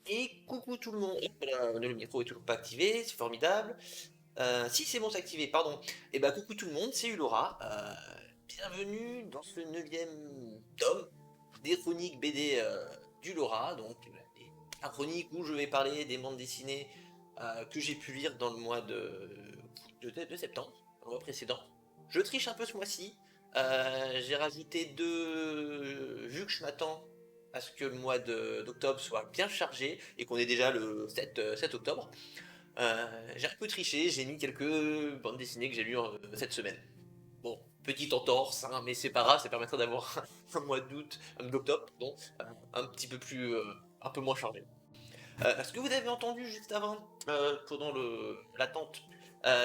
Et coucou tout le monde. Voilà, le micro est toujours pas activé, c'est formidable. Si c'est bon, c'est activé, pardon. Et bah coucou tout le monde, c'est Ulora. Bienvenue dans ce neuvième tome des chroniques BD d'Ulora. Donc la chronique où je vais parler des bandes dessinées que j'ai pu lire dans le mois de septembre, le mois précédent. Je triche un peu ce mois-ci. J'ai rajouté deux, vu que je m'attends à ce que le mois d'octobre soit bien chargé et qu'on est déjà le 7 octobre. J'ai un peu triché, j'ai mis quelques bandes dessinées que j'ai lues cette semaine. Bon, petite entorse, hein, mais c'est pas grave, ça permettra d'avoir un mois d'août, d'octobre, bon, un petit peu plus, un peu moins chargé. Ce que vous avez entendu juste avant, pendant l'attente,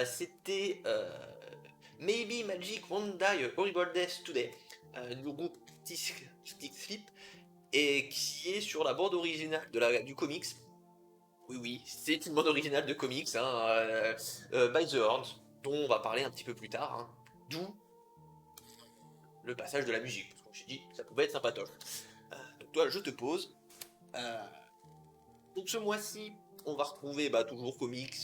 c'était Maybe Magic Won't Die a Horrible Death Today, du groupe Stick Sleep, et qui est sur la bande originale du comics. Oui, oui, c'est une bande originale de comics, hein, by the Horns, dont on va parler un petit peu plus tard, hein, d'où le passage de la musique, parce qu'on s'est dit ça pouvait être sympatoche. Donc toi, je te pose. Euh, donc ce mois-ci, on va retrouver toujours comics,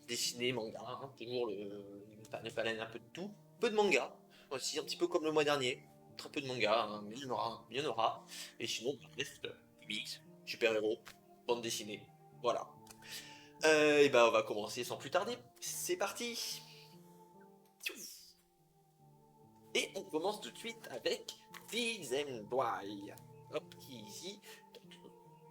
dessinés, manga, hein, toujours ne pas un peu de tout. Peu de manga, aussi un petit peu comme le mois dernier, très peu de manga, hein, mais il y en aura. Et sinon, reste comics, super-héros, bande dessinée, voilà. Et bah on va commencer sans plus tarder. C'est parti. Et on commence tout de suite avec Thieves and Dry. Hop, ici.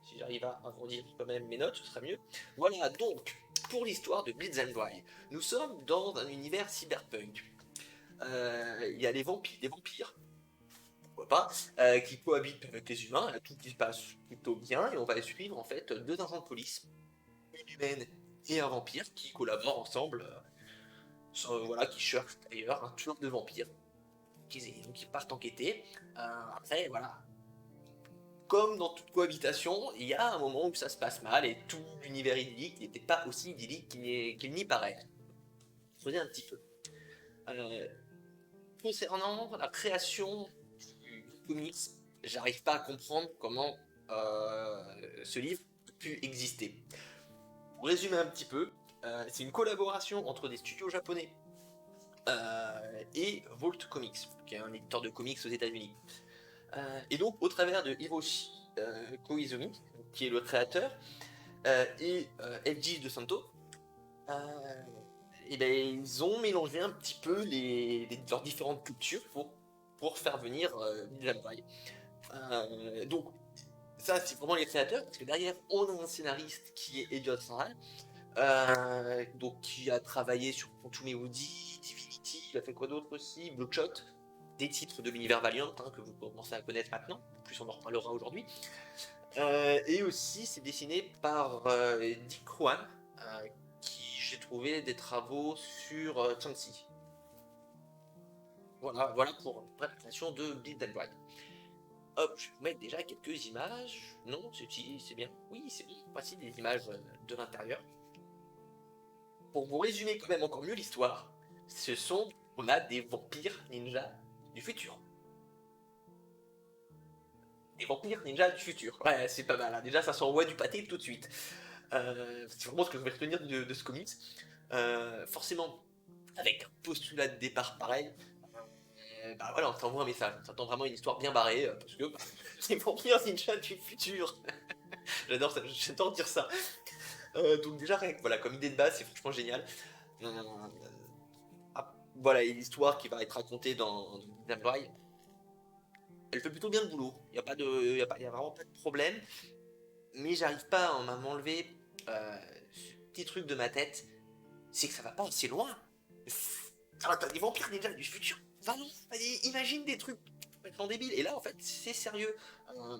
Si j'arrive à agrandir quand même mes notes, ce sera mieux. Voilà, donc, pour l'histoire de Blitz and Dry, nous sommes dans un univers cyberpunk. Il y a des vampires, pourquoi pas, qui cohabitent avec les humains, tout qui se passe plutôt bien, et on va suivre en fait deux agents de police, une humaine et un vampire, qui collaborent ensemble, voilà, qui cherchent d'ailleurs un tueur de vampires, qui partent enquêter. Après, voilà, comme dans toute cohabitation, il y a un moment où ça se passe mal et tout l'univers idyllique n'était pas aussi idyllique qu'il n'y paraît. Creuser un petit peu. Euh, Concernant la création du comics, j'arrive pas à comprendre comment ce livre a pu exister. Pour résumer un petit peu, c'est une collaboration entre des studios japonais et Vault Comics, qui est un éditeur de comics aux États-Unis. Et donc, au travers de Hiroshi Koizumi, qui est le créateur, et Eiji de Santo, euh, et ben, ils ont mélangé un petit peu leurs différentes cultures pour faire venir Ninja. Donc, ça, c'est vraiment les créateurs, parce que derrière, on a un scénariste qui est Elliot Saral, donc, qui a travaillé sur Quantum Woody, Divinity, il a fait quoi d'autre aussi, Bloodshot, des titres de l'univers Valiant, hein, que vous commencez à connaître maintenant, en plus on en reparlera aujourd'hui. Et aussi, c'est dessiné par Dick Kwan, qui j'ai trouvé des travaux sur Changxi. Voilà, voilà pour la création de Bleed and Bright. Hop, je vais vous mettre déjà quelques images. Non, c'est bien. Oui, c'est bon. Voici des images de l'intérieur. Pour vous résumer quand même encore mieux l'histoire, on a des vampires ninjas du futur. Des vampires ninjas du futur. Ouais, c'est pas mal. Hein. Déjà, ça s'envoie du pâté tout de suite. C'est vraiment ce que je vais retenir de ce comics. Forcément, avec un postulat de départ pareil, bah voilà, on t'envoie un message. On s'attend vraiment à une histoire bien barrée, parce que c'est vampires ninja du futur. J'adore dire ça. Donc déjà, voilà, comme idée de base, c'est franchement génial. Euh, voilà, et l'histoire qui va être racontée dans Damn Dry, elle fait plutôt bien le boulot. Il n'y a, pas de, y a vraiment pas de problème. Mais j'arrive pas à m'enlever ce petit truc de ma tête, c'est que ça va pas assez loin. Ah, t'as des vampires déjà du futur. Vraiment, imagine des trucs complètement débiles. Et là, en fait, c'est sérieux. Euh,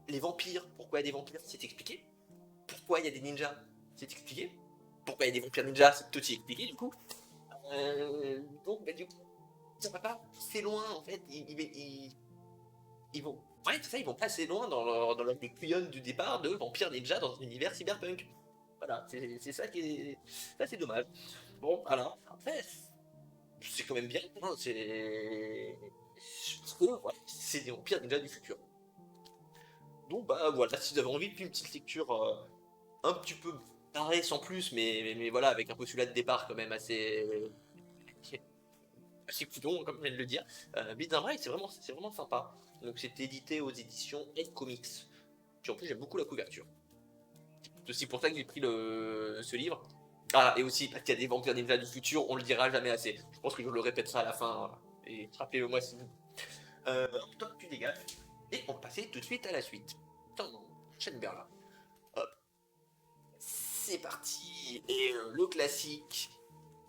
les vampires, pourquoi il y a des vampires, c'est expliqué. Pourquoi il y a des ninjas, c'est expliqué. Pourquoi il y a des vampires ninjas, c'est aussi expliqué, du coup. Donc, du coup, ça va pas assez loin, en fait. Ils vont. Ouais, c'est ça, ils vont pas assez loin dans leur couillonne du départ de vampires ninja dans un univers cyberpunk. Voilà, c'est ça qui est. Ça, c'est dommage. Bon, voilà. Après, c'est quand même bien. Hein, c'est. Parce que, ouais, c'est des vampires ninja du futur. Donc bah voilà, si vous avez envie de faire une petite lecture un petit peu barrée sans plus, mais voilà, avec un postulat de départ quand même assez coudon, comme je viens de le dire, Beats in Braille, c'est vraiment sympa. Donc c'est édité aux éditions Head Comics. Puis en plus j'aime beaucoup la couverture. C'est aussi pour ça que j'ai pris ce livre. Ah, et aussi parce qu'il y a des vampires ninja du futur, on le dira jamais assez. Je pense que je le répéterai à la fin, et rappelez-le moi si vous. Toi, tu dégages. Et on passait tout de suite à la suite. Attends, non, enchaîne bien là. Hop, c'est parti. Et le classique,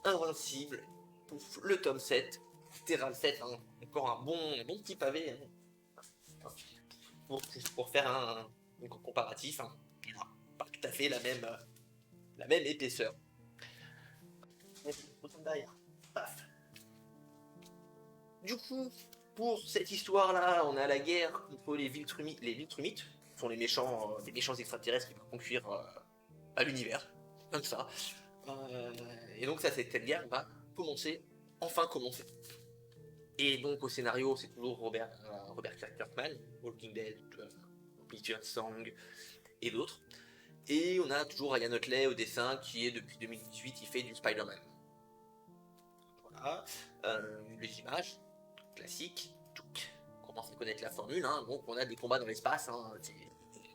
Invincible, pour le tome 7. Terral 7, hein. Encore un bon petit pavé. Hein. Pour faire un comparatif. Hein. Pas tout à fait la même épaisseur. Derrière. Paf. Du coup, pour cette histoire-là, on a la guerre contre les Viltrumites. Les Viltrumites sont les méchants extraterrestres qui vont conquérir à l'univers, comme ça. Et donc ça, cette guerre va enfin commencer. Et donc au scénario, c'est toujours Robert Kirkman, Walking Dead, Peter Song et d'autres. Et on a toujours Ryan Otley au dessin qui est depuis 2018, il fait du Spider-Man. Voilà, les images classiques, on commence à connaître la formule, hein. Donc on a des combats dans l'espace, hein.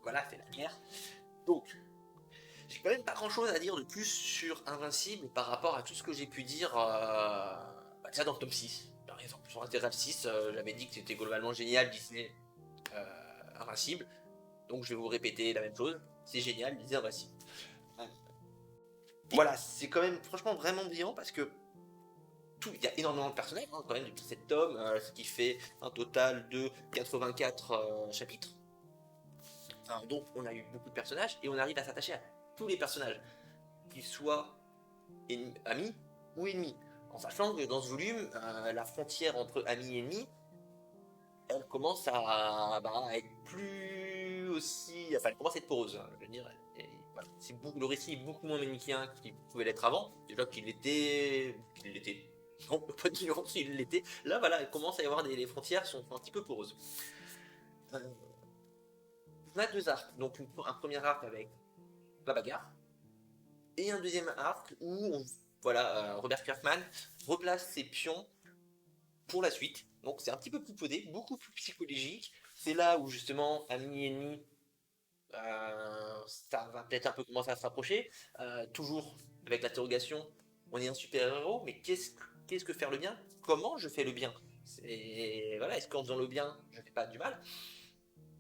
Voilà, c'est la guerre. Donc, j'ai quand même pas grand chose à dire de plus sur Invincible par rapport à tout ce que j'ai pu dire déjà dans le tome 6. Par exemple, sur Interral 6, j'avais dit que c'était globalement génial, Disney Invincible. Donc je vais vous répéter la même chose. C'est génial, Disney Invincible. Voilà, c'est quand même franchement vraiment brillant parce que il y a énormément de personnages hein, quand même depuis cet tome, ce qui fait un total de 84 chapitres. Donc on a eu beaucoup de personnages et on arrive à s'attacher à tous les personnages, qu'ils soient amis ou ennemis. En sachant que dans ce volume, la frontière entre amis et ennemis, elle commence à être plus aussi. Enfin, elle commence à être poreuse, hein, je veux dire. Voilà. Le récit est beaucoup moins manichéen qu'il pouvait l'être avant. Déjà qu'il l'était. Non, pas de nuance, il l'était. Là, voilà, il commence à y avoir les frontières sont un petit peu poreuses. On a deux arcs. Donc, un premier arc avec la bagarre. Et un deuxième arc où Robert Kirkman replace ses pions pour la suite. Donc c'est un petit peu plus podé, beaucoup plus psychologique. C'est là où justement amis et ennemis, ça va peut-être un peu commencer à se rapprocher. Toujours avec l'interrogation, on est un super-héros, mais qu'est-ce que faire le bien? Comment je fais le bien? Voilà, est-ce qu'en faisant le bien, je ne fais pas du mal?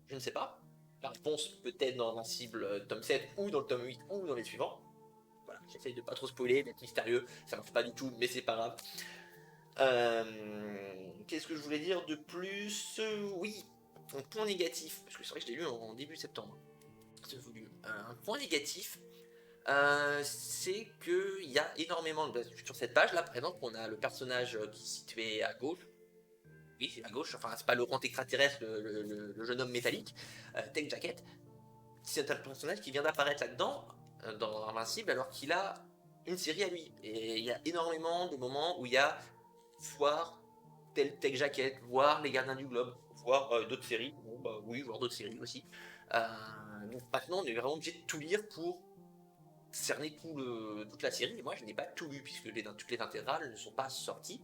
Je ne sais pas. La réponse peut-être dans Invincible tome 7 ou dans le tome 8 ou dans les suivants. Voilà, j'essaye de pas trop spoiler, d'être mystérieux, ça marche pas du tout, mais c'est pas grave. Qu'est-ce que je voulais dire de plus? Oui, un point négatif, parce que c'est vrai que je l'ai lu en début septembre, ce volume. Un point négatif, c'est qu'il y a énormément sur cette page là, par exemple, on a le personnage qui est situé à gauche. Oui, c'est à gauche, enfin, c'est pas le grand extraterrestre, le jeune homme métallique, Tech Jacket. C'est un personnage qui vient d'apparaître là-dedans, dans Invincible, alors qu'il a une série à lui. Et il y a énormément de moments où il y a voir tel Tech Jacket, voir Les Gardiens du Globe, voir d'autres séries. Bon, bah oui, voir d'autres séries aussi. Donc maintenant, on est vraiment obligé de tout lire pour cerner toute la série. Et moi, je n'ai pas tout lu puisque toutes les intégrales ne sont pas sorties.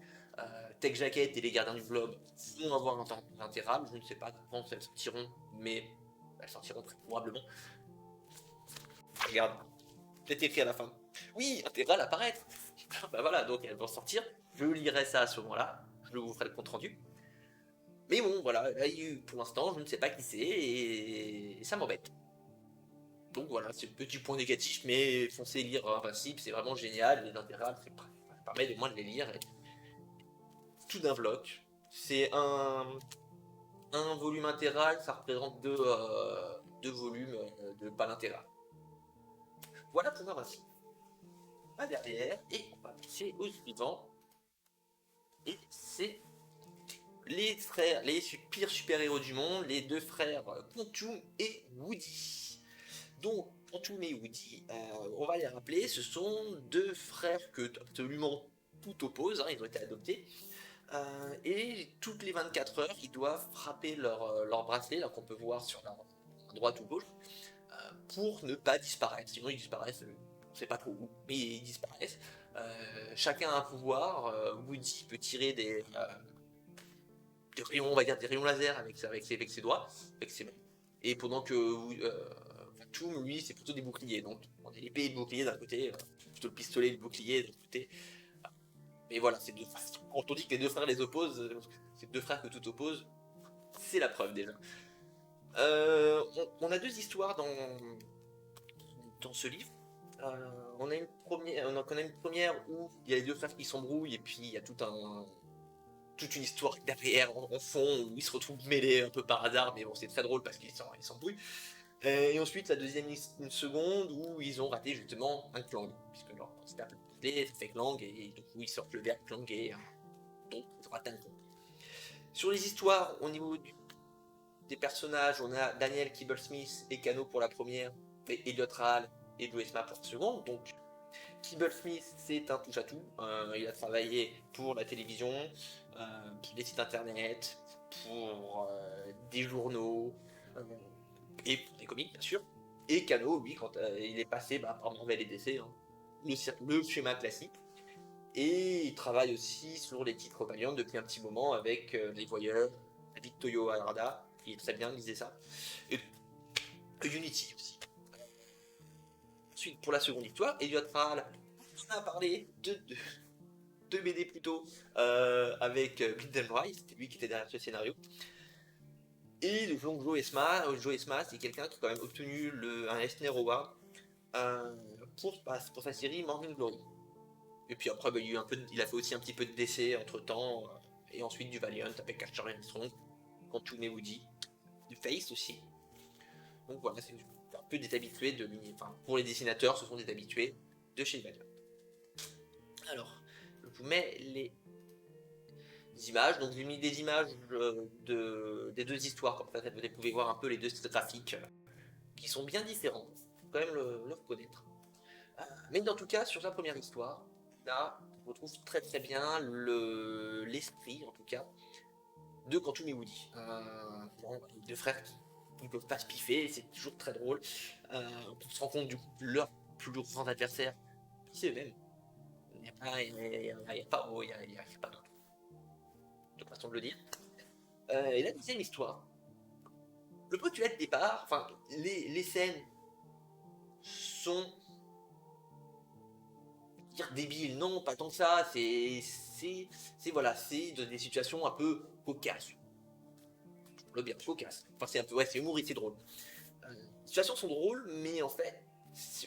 Tech Jacket et Les Gardiens du Globe vont avoir un intégral. Je ne sais pas quand elles sortiront, mais elles sortiront très probablement. Regarde, peut-être écrit à la fin. Oui, intégral apparaître. Bah voilà, donc elles vont sortir. Je lirai ça à ce moment-là. Je vous ferai le compte rendu. Mais bon, voilà, là, pour l'instant, je ne sais pas qui c'est et ça m'embête. Donc voilà, c'est le petit point négatif, mais foncez lire Invincible, c'est vraiment génial. Les intégrales, ça permet de moins de les lire. Tout d'un bloc. C'est un volume intégral, ça représente deux volumes de pas l'intégral. Voilà pour Invincible. Pas derrière, et on va passer au suivant. Et c'est les frères, les pires super-héros du monde, les deux frères Quantum et Woody. Donc, Quantum et Woody, on va les rappeler, ce sont deux frères que absolument tout oppose, hein, ils ont été adoptés. Et toutes les 24 heures, ils doivent frapper leur bracelet, là qu'on peut voir sur droite ou gauche, pour ne pas disparaître. Sinon ils disparaissent, on sait pas trop où, mais ils disparaissent. Chacun a un pouvoir. Woody peut tirer des rayons, on va dire des rayons laser avec ses doigts, avec ses mains. Et pendant que Toom, lui, c'est plutôt des boucliers. Donc on a l'épée et le bouclier d'un côté, plutôt le pistolet et le bouclier de l'autre côté. Mais voilà, quand on dit que les deux frères les opposent, c'est deux frères que tout oppose, c'est la preuve déjà. On a deux histoires dans ce livre. On a une première où il y a les deux frères qui s'embrouillent et puis il y a toute une histoire derrière en fond où ils se retrouvent mêlés un peu par hasard, mais bon, c'est très drôle parce qu'ils s'embrouillent. Et ensuite, la deuxième, une seconde où ils ont raté justement un clang, puisque leur c'était un peu clé, ça fait clang, et du coup ils sortent le verbe clang et donc ils ont raté un clang. Sur les histoires, au niveau des personnages, on a Daniel Kibble-Smith et Kano pour la première, et Elliot Rahal et Joe Esma pour la seconde. Donc Kibble-Smith, c'est un touche-à-tout. Il a travaillé pour la télévision, pour des sites internet, pour des journaux, et pour des comics, bien sûr. Et Kano, lui, quand il est passé par Marvel et DC, hein, le schéma classique. Et il travaille aussi sur les titres Valiant depuis un petit moment avec Les Voyeurs, David Toyo Harada, qui est très bien, lisez ça. Et Unity aussi. Ensuite, pour la seconde histoire, Elliot Rahal, on a parlé de BD plutôt, avec Bill Bryce, c'était lui qui était derrière ce scénario. Et donc Joe Esma, c'est quelqu'un qui a quand même obtenu un Eisner Award pour sa série Morning Glory. Et puis après, il a fait aussi un petit peu de DC entre temps, et ensuite du Valiant avec Archer Armstrong, Quantum et Woody, du Face aussi. Donc voilà, c'est un peu des habitués de l'univers. Enfin, pour les dessinateurs, ce sont des habitués de chez Valiant. Alors, je vous mets les images. Donc j'ai mis des images des deux histoires, comme ça vous pouvez voir un peu les deux styles graphiques qui sont bien différents. Faut quand même le reconnaître. Mais en tout cas, sur sa première histoire, là, on retrouve très très bien l'esprit, en tout cas, de Quantum et Woody. Les deux frères qui ne peuvent pas se piffer, c'est toujours très drôle. On se rend compte du coup que leur plus grands adversaires, c'est eux-mêmes. Il n'y a pas d'autre façon de le dire. Et la deuxième histoire, le postulat de départ, enfin, les scènes sont dire débiles, non, pas tant que ça, voilà, c'est des situations un peu cocasses. Le bien, cocasse. Enfin, c'est un peu, ouais, c'est humoristique, c'est drôle. Les situations sont drôles, mais en fait,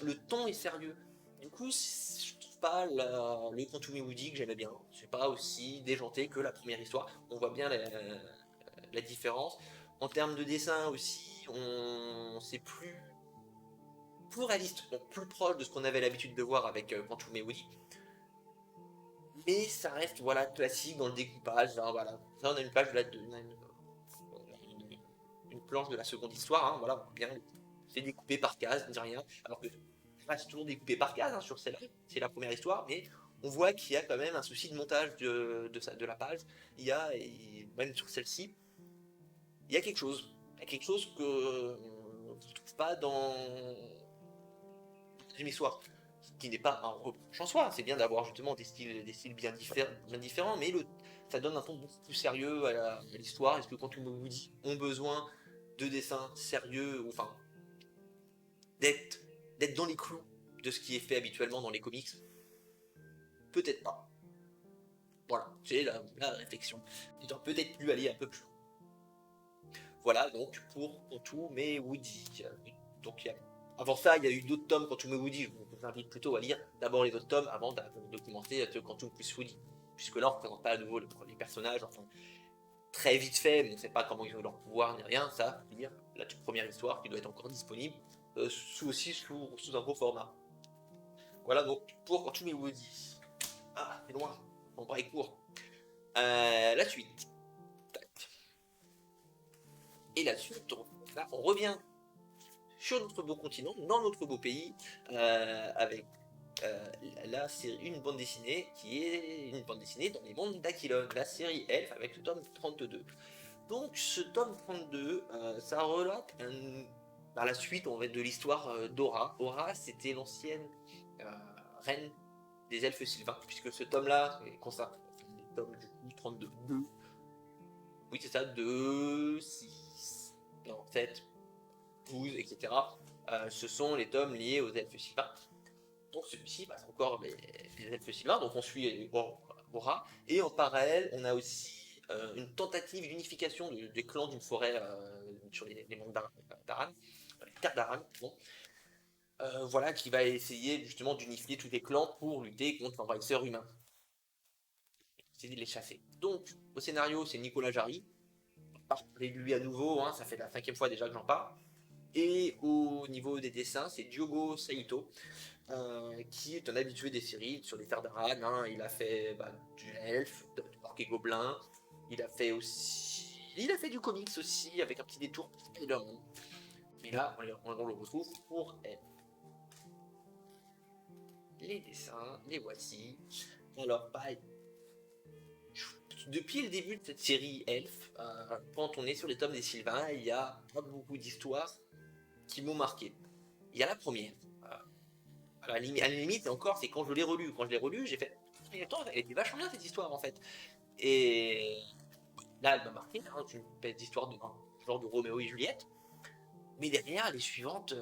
le ton est sérieux. Du coup, je trouve pas le Quantum et Woody que j'aimais bien. C'est pas aussi déjanté que la première histoire. On voit bien la différence. En termes de dessin aussi, c'est plus réaliste, donc plus proche de ce qu'on avait l'habitude de voir avec Quantum et Woody. Mais ça reste voilà classique dans le découpage. Hein, voilà. Là, on a une page de une planche de la seconde histoire. Hein, voilà, bien, c'est découpé par case, ni rien. Alors que c'est toujours découpé par case hein, sur celle-là. C'est la première histoire, mais on voit qu'il y a quand même un souci de montage de la page. Il y a, et même sur celle-ci, il y a quelque chose. Il y a quelque chose que on ne trouve pas dans une histoire. Ce qui n'est pas un reproche en soi. C'est bien d'avoir justement des styles bien différents, mais ça donne un ton beaucoup plus sérieux à l'histoire. Est-ce que quand on vous dit ont besoin de dessins sérieux, enfin d'être dans les clous de ce qui est fait habituellement dans les comics? Peut-être pas. Voilà, c'est la réflexion. Ils auraient peut-être pu aller un peu plus loin. Voilà donc pour Quantum mais Woody. Donc avant ça, il y a eu d'autres tomes Quantum et Woody. Je vous invite plutôt à lire d'abord les autres tomes avant de commencer Quantum plus Woody. Puisque là, on ne présente pas à nouveau les personnages. Enfin, très vite fait, mais on ne sait pas comment ils ont leur pouvoir ni rien. Ça, lire la toute première histoire qui doit être encore disponible, sous un gros format. Voilà donc pour Quantum et Woody. Ah, c'est loin. Mon bras est court. La suite. Tac. Et la suite, là, on revient sur notre beau continent, dans notre beau pays, avec là c'est une bande dessinée qui est une bande dessinée dans les mondes d'Aquilon, la série Elf avec le tome 32. Donc ce tome 32, ça relate par la suite on va de l'histoire d'Aura. Aura, c'était l'ancienne euh, reine des elfes sylvains, puisque ce tome-là est consacré, des tomes du coup 32, 2, oui c'est ça, 2, 6, non, 7, 12, etc. Ce sont les tomes liés aux elfes sylvains. Donc celui-ci passe encore les elfes sylvains, donc on suit Aura, et en parallèle on a aussi une tentative d'unification des clans d'une forêt sur les monts d'Aran, les terres d'Aran, bon. Voilà, qui va essayer justement d'unifier tous les clans pour lutter contre l'envahisseur humain, essayer de les chasser. Donc au scénario c'est Nicolas Jarry, parler de lui à nouveau, hein, ça fait la 5e fois déjà que j'en parle. Et au niveau des dessins, c'est Diogo Saito, qui est un habitué des séries sur les terres d'Aran. Hein. Il a fait du elfe, de Orc et Gobelin. Il a fait du comics aussi, avec un petit détour pour Spider-Man. Mais là, on le retrouve pour elle. Les dessins, les voici. Alors, pareil. Depuis le début de cette série Elf, quand on est sur les tomes des Sylvains, il y a pas beaucoup d'histoires qui m'ont marqué. Il y a la première. À la limite, encore, c'est quand je l'ai relu. Quand je l'ai relu, j'ai fait. Mais attends, elle était vachement bien cette histoire en fait. Et là, elle m'a marqué. Hein, c'est une belle histoire de genre de Roméo et Juliette. Mais derrière, les suivantes,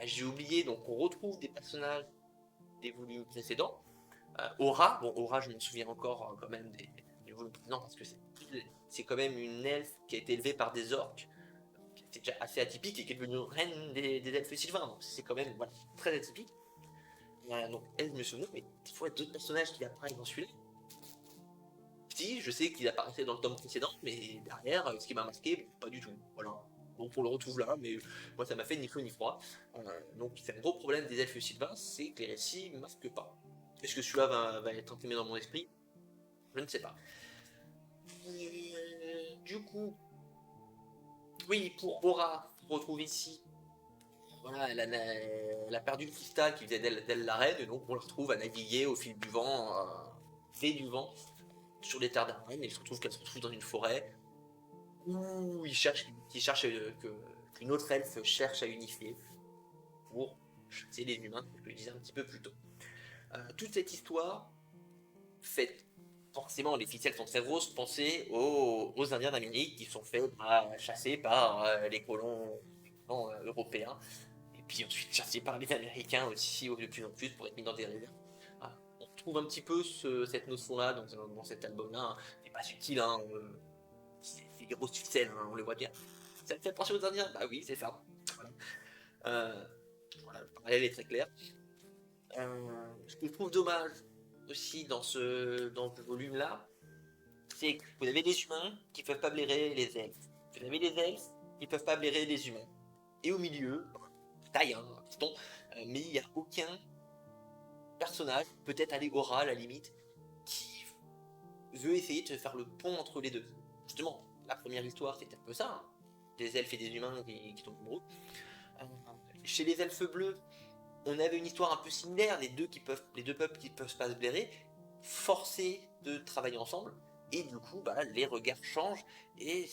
j'ai oublié. Donc, on retrouve des personnages des volumes précédents. Aura, bon, Aura, je me souviens encore quand même des volumes précédents parce que c'est quand même une elfe qui a été élevée par des orques, qui était déjà assez atypique et qui est devenue reine des elfes sylvains. Donc, c'est quand même voilà, très atypique. Donc, elle, je me souviens, mais des fois, d'autres personnages qui apparaissent dans celui-là. Si, je sais qu'il apparaissait dans le tome précédent, mais derrière, ce qui m'a marqué, pas du tout. Voilà. Donc on le retrouve là, mais moi ça m'a fait ni chaud ni froid. Donc c'est un gros problème des elfes sylvains, c'est que les récits ne marquent pas. Est-ce que celui-là va être imprimé dans mon esprit? Je ne sais pas. Du coup, oui, pour Aura, on retrouve ici. Voilà, elle a perdu le cristal qui faisait d'elle la reine, et donc on la retrouve à naviguer au fil du vent, fait du vent, sur les terres d'Arène, et il se retrouve qu'elle se retrouve dans une forêt où qu'une autre elfe cherche à unifier pour chasser les humains, comme je le disais un petit peu plus tôt. Toute cette histoire fait forcément, les ficelles sont très grosses, penser aux Indiens d'Amérique qui sont faits chasser par les colons européens, et puis ensuite chassés par les Américains aussi de plus en plus pour être mis dans des réserves. On retrouve un petit peu cette notion-là dans cet album-là. Hein. C'est pas subtil, hein, c'est des grosses ficelles, hein, on les voit bien. Ça te fait penser aux Indiens? Bah oui, c'est ça. Voilà. Voilà, le parallèle est très clair. Ce que je trouve dommage aussi dans ce volume-là, c'est que vous avez des humains qui peuvent pas blairer les elfes. Vous avez les elfes qui peuvent pas blairer les humains. Et au milieu, taille, hein, mais il n'y a aucun personnage, peut-être Aura à la limite, qui veut essayer de faire le pont entre les deux. Justement, la première histoire, c'était un peu ça. Hein. Des elfes et des humains qui tombent amoureux. Chez les elfes bleus, on avait une histoire un peu similaire, les deux peuples qui peuvent pas se blairer, forcés de travailler ensemble, et du coup, les regards changent, et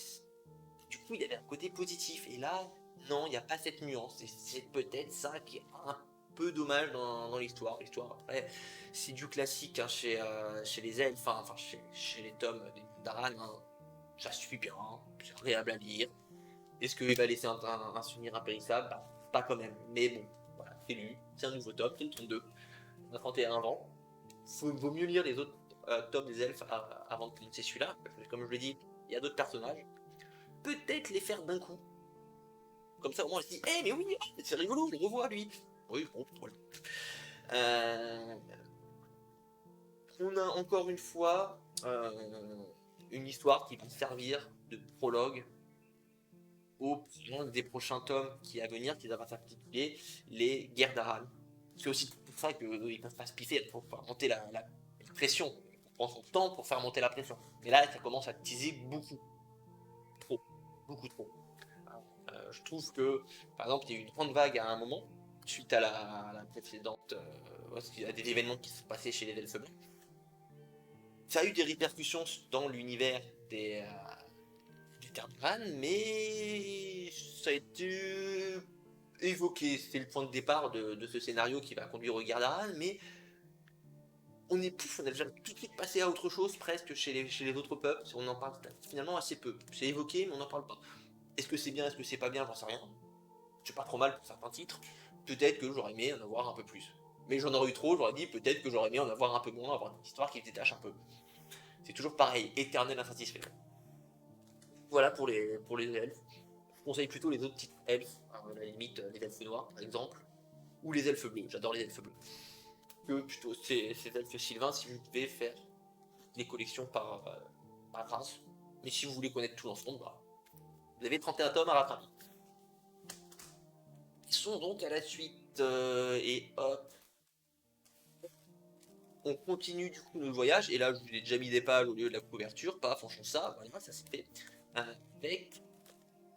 du coup, il y avait un côté positif. Et là, non, il n'y a pas cette nuance, et c'est peut-être ça qui est un peu dommage dans l'histoire. L'histoire, après, c'est du classique hein, chez les elfes, enfin, chez les tomes d'Aran, hein, ça suffit bien, hein, c'est agréable à lire. Est-ce qu'il va laisser un souvenir impérissable? Pas quand même, mais bon. Voilà, c'est lu, c'est un nouveau tome, c'est le 32. On a 31 ans. Vaut mieux lire les autres tomes des elfes avant de commencer celui-là. Comme je l'ai dit, il y a d'autres personnages. Peut-être les faire d'un coup. Comme ça, au moins, on se dit, mais oui, c'est rigolo, je le revois lui. Oui, bon, voilà. On a encore une fois une histoire qui va servir de prologue au des prochains tomes qui à venir, qui va s'intituler Les Guerres d'Aran. C'est aussi pour ça qu'ils ne peuvent pas se piffer, pour faire monter la pression. On prend son temps pour faire monter la pression. Mais là, ça commence à teaser beaucoup. Trop. Beaucoup trop. Je trouve que, par exemple, il y a eu une grande vague à un moment, suite à la précédente, à des événements qui se passaient chez les Elfes Blancs. Ça a eu des répercussions dans l'univers des Terres d'Aran, mais ça a été évoqué, c'est le point de départ de ce scénario qui va conduire au Gardaran, mais on a déjà tout de suite passé à autre chose presque chez les autres peuples, on en parle finalement assez peu. C'est évoqué, mais on n'en parle pas. Est-ce que c'est bien, est-ce que c'est pas bien, j'en sais rien. C'est pas trop mal pour certains titres. Peut-être que j'aurais aimé en avoir un peu plus. Mais j'en aurais eu trop, j'aurais dit peut-être que j'aurais aimé en avoir un peu moins, avoir une histoire qui se détache un peu. C'est toujours pareil, éternel insatisfait. Voilà pour les elfes. Je conseille plutôt les autres titres elfes, à la limite les elfes noirs par exemple, ou les elfes bleus, j'adore les elfes bleus. Que plutôt ces elfes sylvains si vous pouvez faire des collections par race. Mais si vous voulez connaître tout l'ensemble, bah, vous avez 31 tomes à rattraper. Ils sont donc à la suite, et hop, on continue du coup notre voyage, et là je vous ai déjà mis des pages au lieu de la couverture, paf, on change ça, voilà, ça c'est fait. Avec...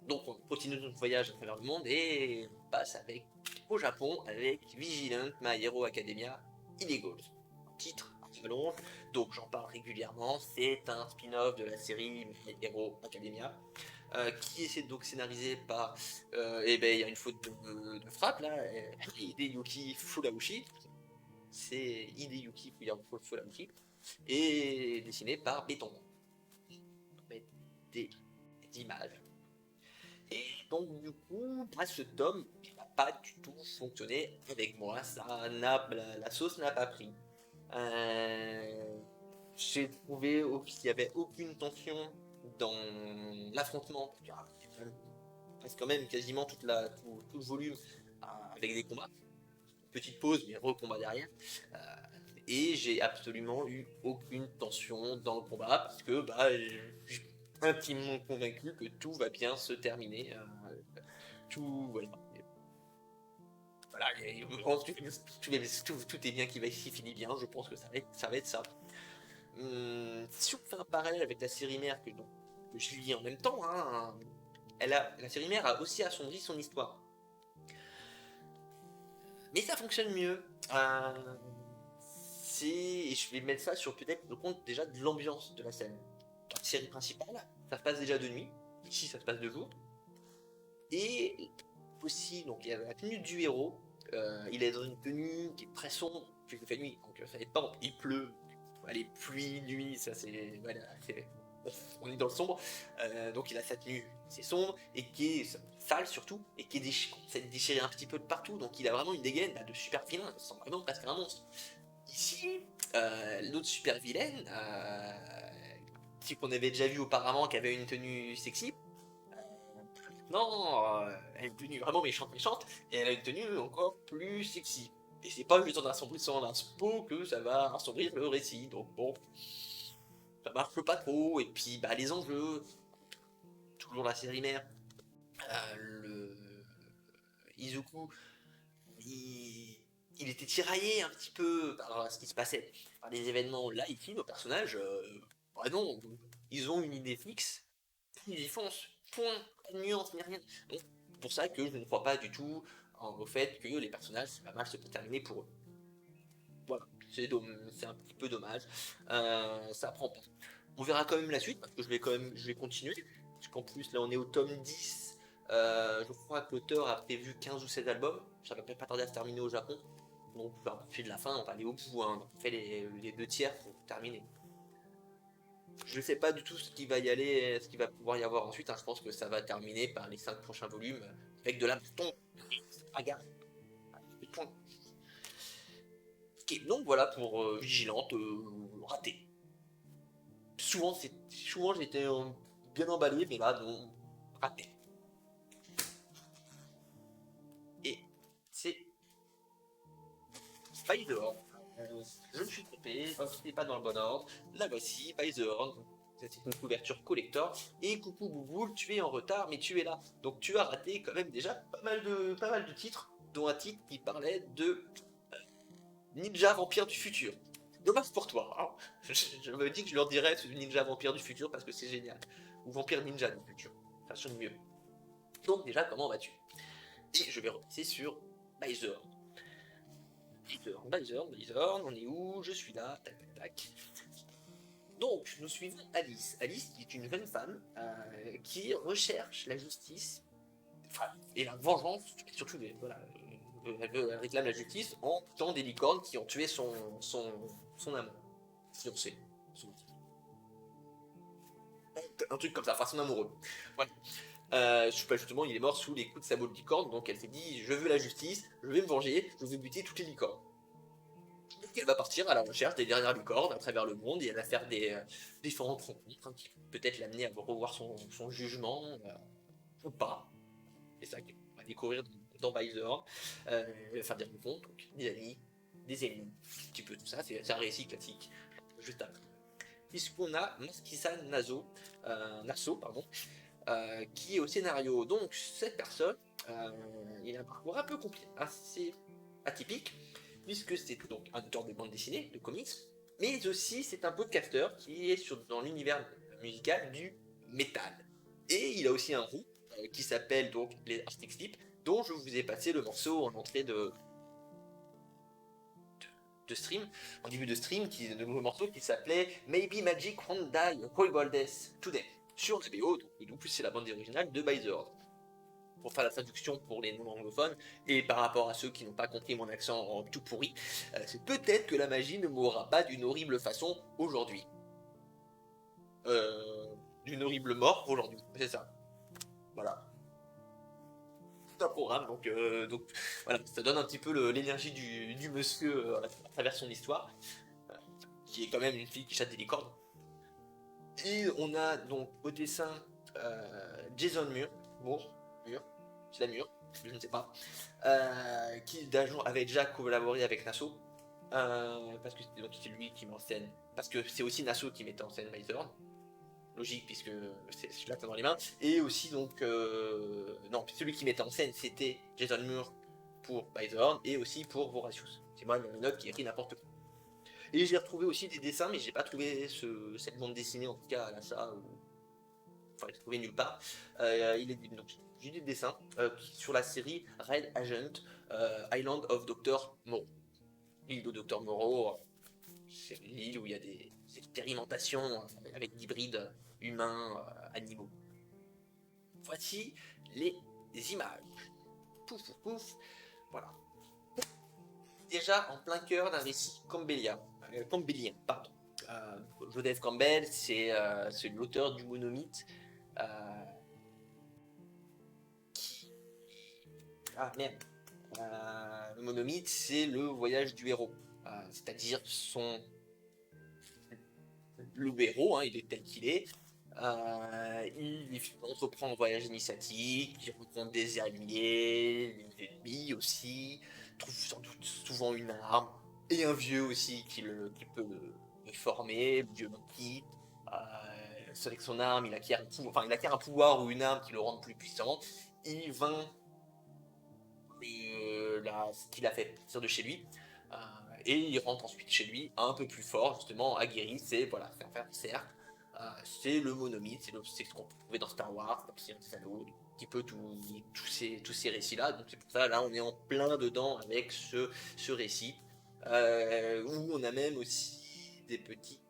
Donc on continue notre voyage à travers le monde, et on passe avec, au Japon, avec Vigilant My Hero Academia Illegals. Titre qui allonge, donc j'en parle régulièrement, c'est un spin-off de la série My Hero Academia, qui est donc scénarisé par, et ben il y a une faute de frappe là, Hideyuki Furuhashi, c'est Hideyuki Furuhashi, et dessiné par Béton. Des images. Et donc du coup, bah, ce tome n'a pas du tout fonctionné avec moi, la sauce n'a pas pris. Euh, j'ai trouvé qu'il n'y avait aucune tension dans l'affrontement, il reste quand même quasiment tout le volume avec des combats. Petite pause, mais recombat derrière. Euh, et j'ai absolument eu aucune tension dans le combat parce que bah, je suis intimement convaincu que tout va bien se terminer. Tout, voilà. Voilà, tout est bien qui finit bien, je pense que ça va être ça. Si on fait un parallèle avec la série mère que je lis en même temps, hein, la série mère a aussi assombri son histoire. Mais ça fonctionne mieux. Et je vais mettre ça sur peut-être le compte déjà de l'ambiance de la scène. Dans la série principale, ça se passe déjà de nuit. Ici, ça se passe de jour. Et aussi, donc il y a la tenue du héros. Il est dans une tenue qui est très sombre, puis il fait nuit, donc ça n'est pas, il pleut. Allez, pluie, nuit, ça c'est. Voilà, on est dans le sombre. Donc il a sa tenue, c'est sombre, et qui est sale surtout, et qui est déchiré un petit peu de partout. Donc il a vraiment une dégaine bah, de super vilain, ça sent vraiment presque un monstre. Ici, l'autre super vilaine, qu'on avait déjà vu auparavant, qui avait une tenue sexy, non, elle a une tenue vraiment méchante, et elle a une tenue encore plus sexy. Et c'est pas juste en assombrissant l'inspo que ça va assombrir le récit, donc bon, ça marche pas trop, et puis bah les enjeux, toujours la série mère, le Izuku, il... il était tiraillé un petit peu par ce qui se passait, par les événements. Là, ici, nos personnages, bah non, ils ont une idée fixe, ils y foncent, point, pas de nuance ni rien. Donc, c'est pour ça que je ne crois pas du tout au fait que les personnages, ça va mal se terminer pour eux. Voilà, c'est un petit peu dommage. Ça prend pas. On verra quand même la suite, parce que je vais continuer. Parce qu'en plus, là, on est au tome 10. Je crois que l'auteur a prévu 15 ou 16 albums. Ça va peut-être pas tarder à se terminer au Japon. Donc, à partir de la fin, on va aller au bout. Hein. On fait les 2 tiers pour terminer. Je ne sais pas du tout ce qui va y aller, ce qu'il va pouvoir y avoir ensuite. Hein. Je pense que ça va terminer par les 5 prochains volumes avec de la baston. Bagarre. Point. Ok, donc voilà pour Vigilante, raté. Souvent j'étais bien emballé, mais là, non, raté. Et c'est By the Horn. Je me suis trompé, c'était pas dans le bon ordre. La voici, By the Horn. C'est une couverture collector. Et coucou Bouboule, tu es en retard, mais tu es là. Donc tu as raté quand même déjà pas mal de titres, dont un titre qui parlait de Ninja Vampire du futur. Dommage pour toi. Hein. Je me dis que je leur dirais Ninja Vampire du futur parce que c'est génial. Ou Vampire Ninja du futur. Ça sonne mieux. Donc déjà, comment vas-tu? Et je vais repasser sur Bison. Bison, on est où? Je suis là, tac tac tac. Donc, nous suivons Alice. Alice qui est une jeune femme qui recherche la justice enfin, et la vengeance, et surtout, voilà, elle réclame la justice en tuant des licornes qui ont tué son amant, fiancé, son- un truc comme ça, enfin son amoureux. Voilà. Justement, il est mort sous les coups de sabot de licorne, donc elle s'est dit, je veux la justice, je vais me venger, je vais buter toutes les licornes. Donc elle va partir à la recherche des dernières licornes à travers le monde et elle va faire des différentes rencontres hein, qui peut-être l'amener à revoir son jugement ou pas. C'est ça qu'on va découvrir dans Visor. Faire des rencontres, donc des amis, des ennemis, un petit peu tout ça. C'est un récit classique. Juste après. Puisqu'on a Naso, pardon, qui est au scénario. Donc cette personne, il a un parcours un peu compliqué, assez atypique, puisque c'est donc un auteur de bande dessinée, de comics, mais aussi c'est un podcasteur qui est dans l'univers musical du métal. Et il a aussi un groupe qui s'appelle donc les Arctic Sleep, dont je vous ai passé le morceau en entrée de stream, en début de stream, de nouveau morceau qui s'appelait Maybe Magic Won't Die, Horrible Death Today, sur la BO, donc plus c'est la bande originale de By the Horde. Pour faire la traduction pour les non-anglophones, et par rapport à ceux qui n'ont pas compris mon accent tout pourri, c'est peut-être que la magie ne mourra pas d'une horrible façon aujourd'hui. D'une horrible mort aujourd'hui, c'est ça. Voilà. C'est un programme, donc voilà, ça donne un petit peu l'énergie du monsieur à travers son histoire, euh, qui est quand même une fille qui chatte des licornes. Et on a donc au dessin Jason Moore, c'est la Mur, je ne sais pas, qui d'un jour avait déjà collaboré avec Nassau, parce que c'est lui qui met en scène, parce que c'est aussi Nassau qui mettait en scène Mythorn, logique puisque c'est celui-là qui a dans les mains, et aussi donc, non, celui qui mettait en scène c'était Jason Moore pour Mythorn, et aussi pour Voracious. C'est moi une note qui écrit n'importe quoi. Et j'ai retrouvé aussi des dessins, mais j'ai pas trouvé cette bande dessinée en tout cas à l'achat, enfin j'ai trouvé nulle part. Donc j'ai des dessins sur la série Red Agent Island of Dr. Moreau. L'île de Dr. Moreau, c'est une île où il y a des expérimentations avec d'hybrides humains, animaux. Voici les images. Pouf, pouf, pouf. Voilà. Déjà en plein cœur d'un récit campbellien, pardon. Joseph Campbell, c'est l'auteur du monomythe. Euh, ah merde. Le monomythe, c'est le voyage du héros. C'est-à-dire le héros, hein, il est tel qu'il est. Il entreprend un voyage initiatique, il rencontre des alliés, des ennemis aussi, trouve sans doute souvent une arme, et un vieux aussi qui peut le former, le vieux Monkey. C'est avec son arme, il acquiert un pouvoir ou une arme qui le rend plus puissant. Il vainc ce qu'il a fait partir de chez lui. Euh, et il rentre ensuite chez lui un peu plus fort, justement, aguerri. C'est voilà, faire un cercle. C'est le monomythe, c'est ce qu'on peut trouver dans Star Wars, dans Seigneur des Anneaux, un petit peu tous ces récits-là. Donc c'est pour ça, là, on est en plein dedans avec ce récit, où on a même aussi des petits,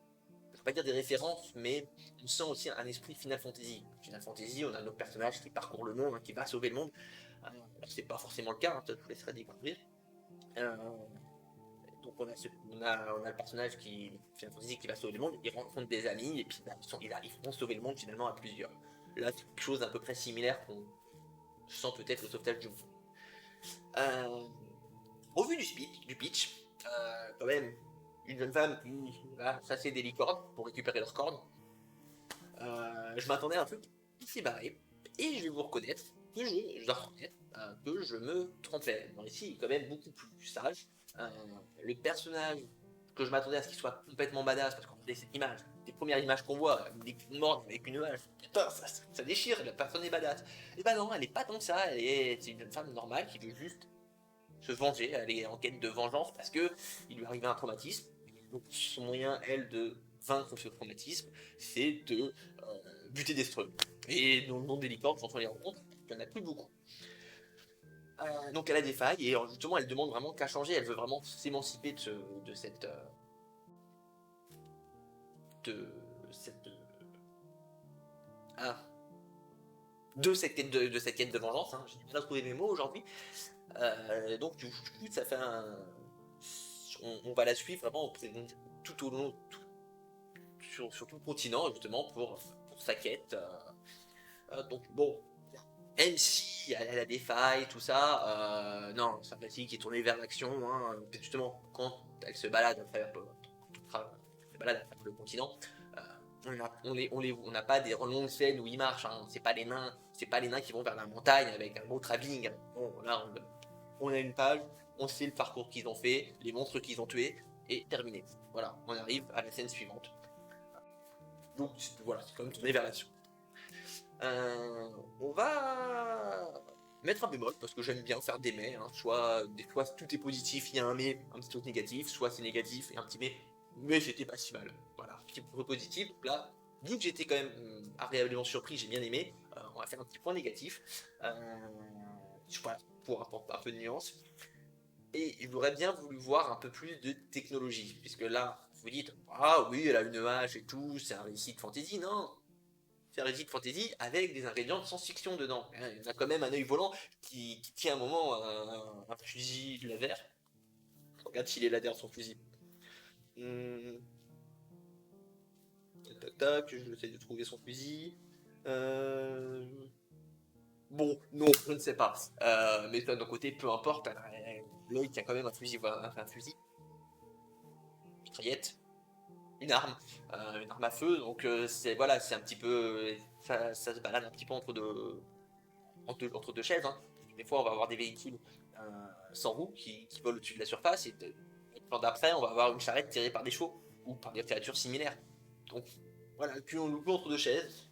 je ne vais pas dire des références, mais on sent aussi un esprit Final Fantasy. Final Fantasy, on a notre personnage qui parcourt le monde, hein, qui va sauver le monde. Euh, c'est pas forcément le cas, hein, peut-être je vous laisserai découvrir. Euh, donc on a le personnage Final Fantasy qui va sauver le monde, il rencontre des amis et puis bah, ils arriveront à sauver le monde finalement à plusieurs. Là c'est quelque chose d'un peu près similaire qu'on sent peut-être le sauvetage du monde. Euh, Au vu du pitch, quand même, une jeune femme qui va chasser des licornes pour récupérer leurs cornes. Je m'attendais à un truc ici barré, et je vais vous reconnaître je dois reconnaître que je me trompais. Dans ici, il est quand même beaucoup plus sage. Euh, le personnage que je m'attendais à ce qu'il soit complètement badass, parce qu'on fait cette image, les premières images qu'on voit, des morts avec une hache, putain, ça déchire, la personne est badass. Et bah non, elle est pas tant que ça, c'est une jeune femme normale qui veut juste se venger, elle est en quête de vengeance parce que il lui arrivait un traumatisme. Donc son moyen, elle, de vaincre ce traumatisme, c'est de buter des streux. Et dans le monde des licornes, quand on les rencontre, il n'y en a plus beaucoup. Donc elle a des failles et justement elle demande vraiment qu'à changer, elle veut vraiment s'émanciper de cette de cette ah de cette quête de vengeance, hein. J'ai du mal à trouver mes mots aujourd'hui. Donc du coup, ça fait on va la suivre vraiment tout au long, sur tout le continent, justement, pour sa quête. Donc bon, même si elle a des failles, tout ça, non, c'est un classique qui est tourné vers l'action, hein, justement, quand elle se balade à travers, se balade à travers le continent, on n'a pas des longues scènes où ils marchent, hein, c'est pas les nains qui vont vers la montagne avec un gros travelling. Bon, là, on a une page, on sait le parcours qu'ils ont fait, les monstres qu'ils ont tués, et terminé. Voilà, on arrive à la scène suivante. Donc voilà, c'est quand même tourné vers l'action. On va mettre un bémol parce que j'aime bien faire des mais, hein. Soit des fois tout est positif, il y a un mais, un petit truc négatif, soit c'est négatif et un petit mais j'étais pas si mal. Voilà, petit point positif. Donc là, vu que j'étais quand même agréablement surpris, j'ai bien aimé, on va faire un petit point négatif. Voilà, pour apporter un peu de nuance. Et j'aurais bien voulu voir un peu plus de technologie, puisque là, vous dites, ah oui, elle a une hache et tout, c'est un récit de fantasy. Non, c'est un récit de fantasy avec des ingrédients de science-fiction dedans. Il y a quand même un œil volant qui tient un moment un fusil laser. Regarde s'il est laser son fusil. Hum, tac tac, j'essaie de trouver son fusil. Euh, Bon, non, je ne sais pas. Mais d'un côté, peu importe, l'œil tient quand même un fusil, un fusil, mitraillette, une arme à feu. Donc c'est voilà, c'est un petit peu, ça se balade un petit peu entre deux chaises, hein. Des fois, on va avoir des véhicules sans roues qui volent au-dessus de la surface, et le plan d'après, on va avoir une charrette tirée par des chevaux ou par des créatures similaires. Donc voilà, puis on loupe entre deux chaises.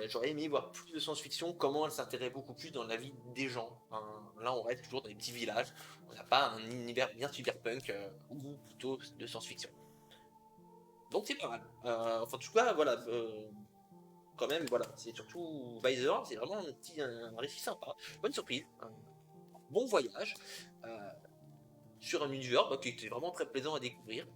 J'aurais aimé voir plus de science-fiction, comment elle s'intéresse beaucoup plus dans la vie des gens. Là, on reste toujours dans des petits villages. On n'a pas un univers bien cyberpunk ou plutôt de science-fiction. Donc c'est pas mal. Enfin, en tout cas, voilà. Quand même, voilà, c'est surtout Visor, c'est vraiment un récit sympa, bonne surprise, un bon voyage sur un univers qui était vraiment très plaisant à découvrir.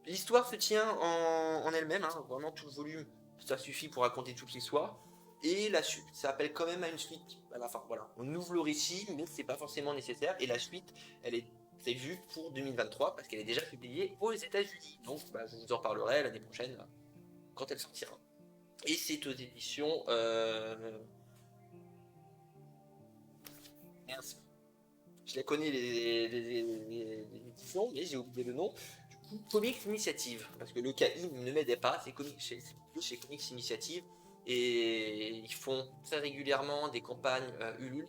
L'histoire se tient en elle-même, hein, vraiment tout le volume, ça suffit pour raconter toute l'histoire. Et la suite, ça appelle quand même à une suite à la fin. Voilà, on ouvre le récit, mais c'est pas forcément nécessaire. Et la suite, elle est prévue pour 2023 parce qu'elle est déjà publiée aux États-Unis. Donc, je vous en parlerai l'année prochaine quand elle sortira. Et c'est aux éditions. Mince. Je la connais les éditions, mais j'ai oublié le nom. Du coup, Comics Initiative, parce que le KI ne m'aidait pas, c'est chez Comics Initiative, et ils font très régulièrement des campagnes Ulule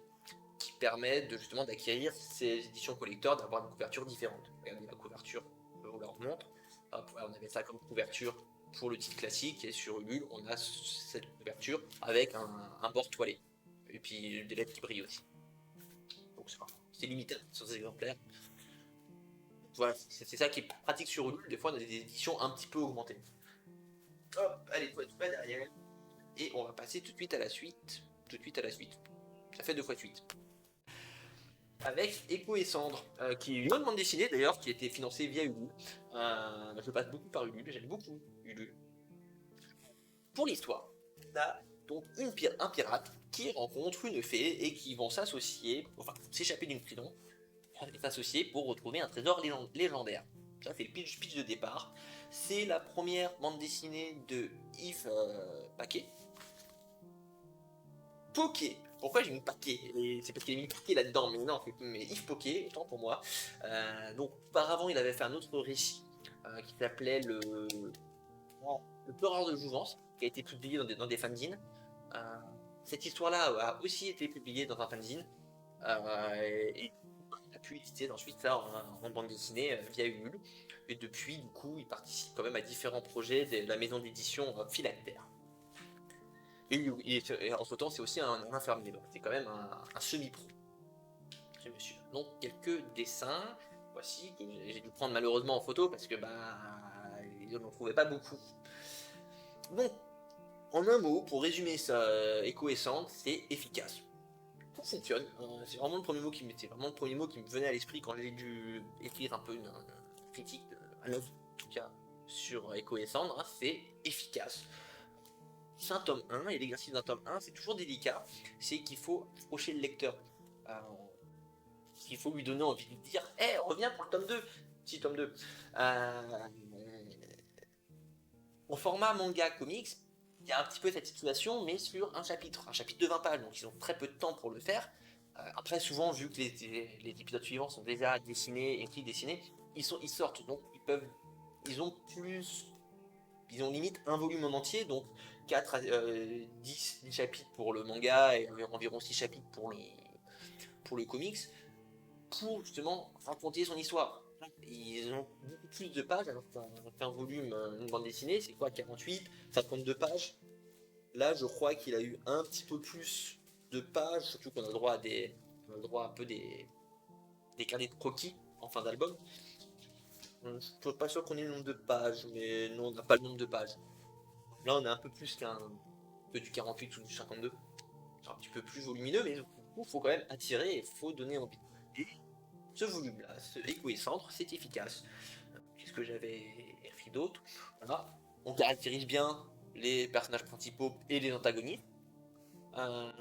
qui permettent justement d'acquérir ces éditions collector, d'avoir une couverture différente. Regardez la couverture, je vous la remontre. Hop, on avait ça comme couverture pour le titre classique, et sur Ulule, on a cette couverture avec un bord toilé, et puis des lettres qui brillent aussi. Donc c'est limité sur ces exemplaires. Voilà, c'est ça qui est pratique sur Ulule. Des fois, on a des éditions un petit peu augmentées. Hop, allez, toi, tu vas derrière. Et on va passer tout de suite à la suite. Tout de suite à la suite. Ça fait 2 fois de suite. Avec Echo et Cendre, qui est une autre bande dessinée d'ailleurs, qui a été financée via Ulule. Je passe beaucoup par Ulule, j'aime beaucoup Ulule. Pour l'histoire, on a donc un pirate qui rencontre une fée et qui vont s'associer, enfin s'échapper d'une prison, et s'associer pour retrouver un trésor légendaire. Ça, c'est le pitch de départ. C'est la première bande dessinée de Yves Paquet. Poké. Pourquoi j'ai mis Paquet? C'est parce qu'il a mis Paquet là-dedans, mais non, mais Yves Poquet, autant pour moi. Donc, auparavant, il avait fait un autre récit qui s'appelait le Pleureur de Jouvence, qui a été publié dans des fanzines. Cette histoire-là a aussi été publiée dans un fanzine. Et a pu éditer ensuite ça en bande dessinée via Ulule. Et depuis, du coup, il participe quand même à différents projets de la maison d'édition Philactère. Et entre temps, c'est aussi un infirmier, donc c'est quand même un semi-pro, ce monsieur. Donc, quelques dessins, voici, que j'ai dû prendre malheureusement en photo parce que il n'en trouvait pas beaucoup. Donc, en un mot, pour résumer ça, Echo et Cendre, c'est efficace. Tout fonctionne. C'est vraiment le premier mot qui me venait à l'esprit quand j'ai dû écrire un peu une critique à l'œuvre, en tout cas sur Echo et Cendre, hein, c'est efficace. c'est un tome 1, et l'exercice d'un tome 1, c'est toujours délicat, c'est qu'il faut approcher le lecteur. Euh, il faut lui donner envie de dire hé, reviens pour le tome 2, si tome 2. Au format manga comics, il y a un petit peu cette situation, mais sur un chapitre de 20 pages, donc ils ont très peu de temps pour le faire. Après, souvent, vu que les épisodes suivants sont déjà dessinés, écrits, dessinés, ils sortent, donc ils ont plus, ils ont limite un volume en entier, donc 4 à 10 chapitres pour le manga et environ 6 chapitres pour le comics, pour justement raconter son histoire. Ils ont beaucoup plus de pages, alors qu'un volume, une bande dessinée, c'est quoi, 48, 52 pages. Là, je crois qu'il a eu un petit peu plus de pages, surtout qu'on a le droit à on a le droit un peu des carnets de croquis en fin d'album. Je suis pas sûr qu'on ait le nombre de pages, mais non, on n'a pas le nombre de pages. Là, on a un peu plus que du 48 ou du 52. C'est un petit peu plus volumineux, mais il faut quand même attirer et il faut donner envie. Et ce volume-là, ce Éco-Centre, c'est efficace. Qu'est-ce que j'avais écrit d'autre? Voilà. On caractérise bien les personnages principaux et les antagonistes. Euh,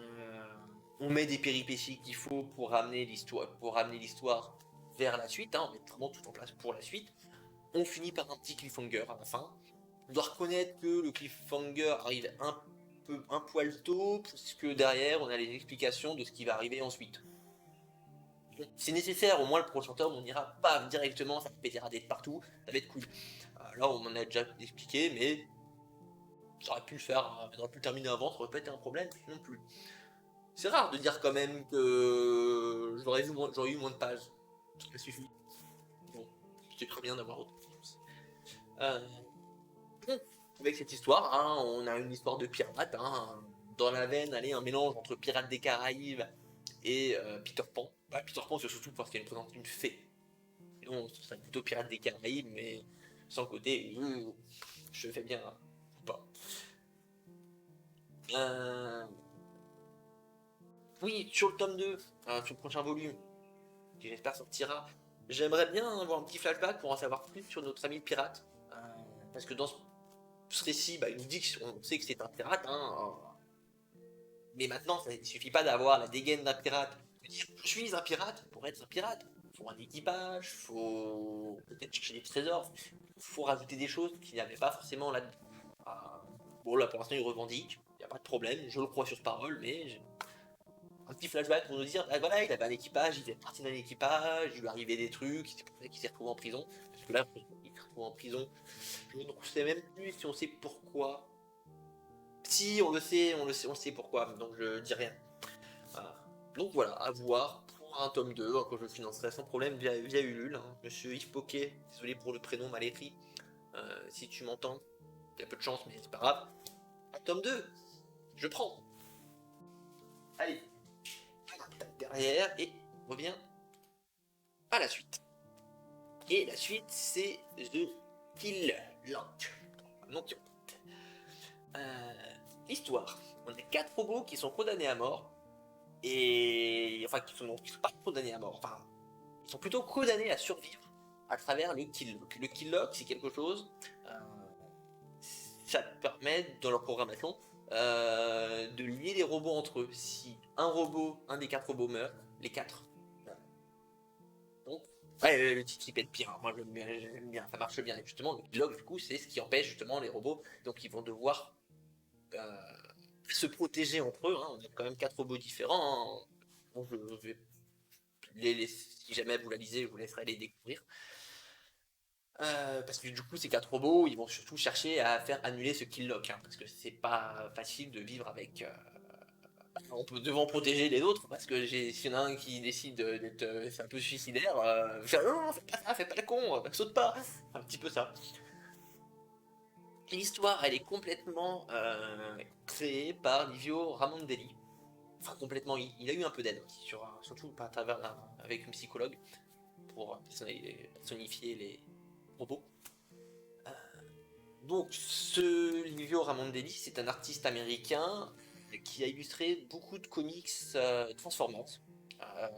on met des péripéties qu'il faut pour ramener l'histoire vers la suite. On met vraiment tout en place pour la suite. On finit par un petit cliffhanger à la fin. On doit reconnaître que le cliffhanger arrive un poil tôt, puisque derrière on a les explications de ce qui va arriver ensuite. C'est nécessaire, au moins le prochain tome, on ira pas directement, ça pétera d'être partout, ça va être cool. Là, on m'en a déjà expliqué, mais j'aurais pu le faire, j'aurais pu le terminer avant, ça aurait pas été un problème non plus. C'est rare de dire quand même que j'aurais eu moins de pages. Ça suffit. Bon, c'était très bien d'avoir autre chose. Bon, avec cette histoire, on a une histoire de pirate, dans la veine, allez, un mélange entre Pirates des Caraïbes et Peter Pan. Bah, Peter Pan, c'est surtout parce qu'elle présente une fée. Sinon, ce serait plutôt Pirates des Caraïbes, mais sans côté, je fais bien, ou pas. Oui, sur le tome 2, sur le prochain volume, qui j'espère sortira, j'aimerais bien avoir un petit flashback pour en savoir plus sur notre ami le pirate. Parce que dans ce récit, il nous dit qu'on sait que c'est un pirate, mais maintenant, ça ne suffit pas d'avoir la dégaine d'un pirate. Je suis un pirate pour être un pirate. Il faut un équipage, faut peut-être chercher des trésors, faut rajouter des choses qu'il n'y avait pas forcément là. Bon, là pour l'instant, il revendique, il n'y a pas de problème, je le crois sur parole, mais un petit flashback pour nous dire, ah, voilà, il avait un équipage, il fait partie d'un équipage, il lui arrivait des trucs, c'est pour ça qu'il s'est retrouvé en prison. Parce que là, il s'est retrouvé en prison. Je ne sais même plus si on sait pourquoi. Si, on le sait pourquoi, donc je dis rien. Voilà. Donc voilà, à voir pour un tome 2, quand je le financerai sans problème via Ulule. Monsieur Yves Poquet, désolé pour le prénom mal écrit. Si tu m'entends, il y a peu de chance, mais c'est pas grave. Un tome 2, je prends. Allez, derrière et on revient à la suite. Et la suite, c'est The Kill Lock. L'histoire. On a 4 robots qui sont condamnés à mort. Et. Enfin, qui sont pas condamnés à mort. Enfin, ils sont plutôt condamnés à survivre à travers le Kill Lock. Le Kill Lock, c'est quelque chose. Ça permet, dans leur programmation, de lier les robots entre eux. Si un des 4 robots meurt, les 4. Donc, ouais, le titre il pète bien, moi j'aime bien, ça marche bien. Et justement, le Kill Lock, du coup, c'est ce qui empêche justement les robots. Donc, ils vont devoir euh, se protéger entre eux. On a quand même 4 robots différents. Bon, je vais si jamais vous la lisez, je vous laisserai les découvrir. Parce que du coup, ces 4 robots, ils vont surtout chercher à faire annuler ce kill lock, parce que c'est pas facile de vivre avec. Devant protéger les autres, parce que s'il y en a un qui décide d'être c'est un peu suicidaire, non, fais pas ça, fais pas le con, saute pas, un petit peu ça. L'histoire, elle est complètement créée par Livio Ramondelli. Enfin, complètement, il a eu un peu d'aide, surtout à travers avec une psychologue pour personnifier les robots. Donc, ce Livio Ramondelli, c'est un artiste américain qui a illustré beaucoup de comics Transformers.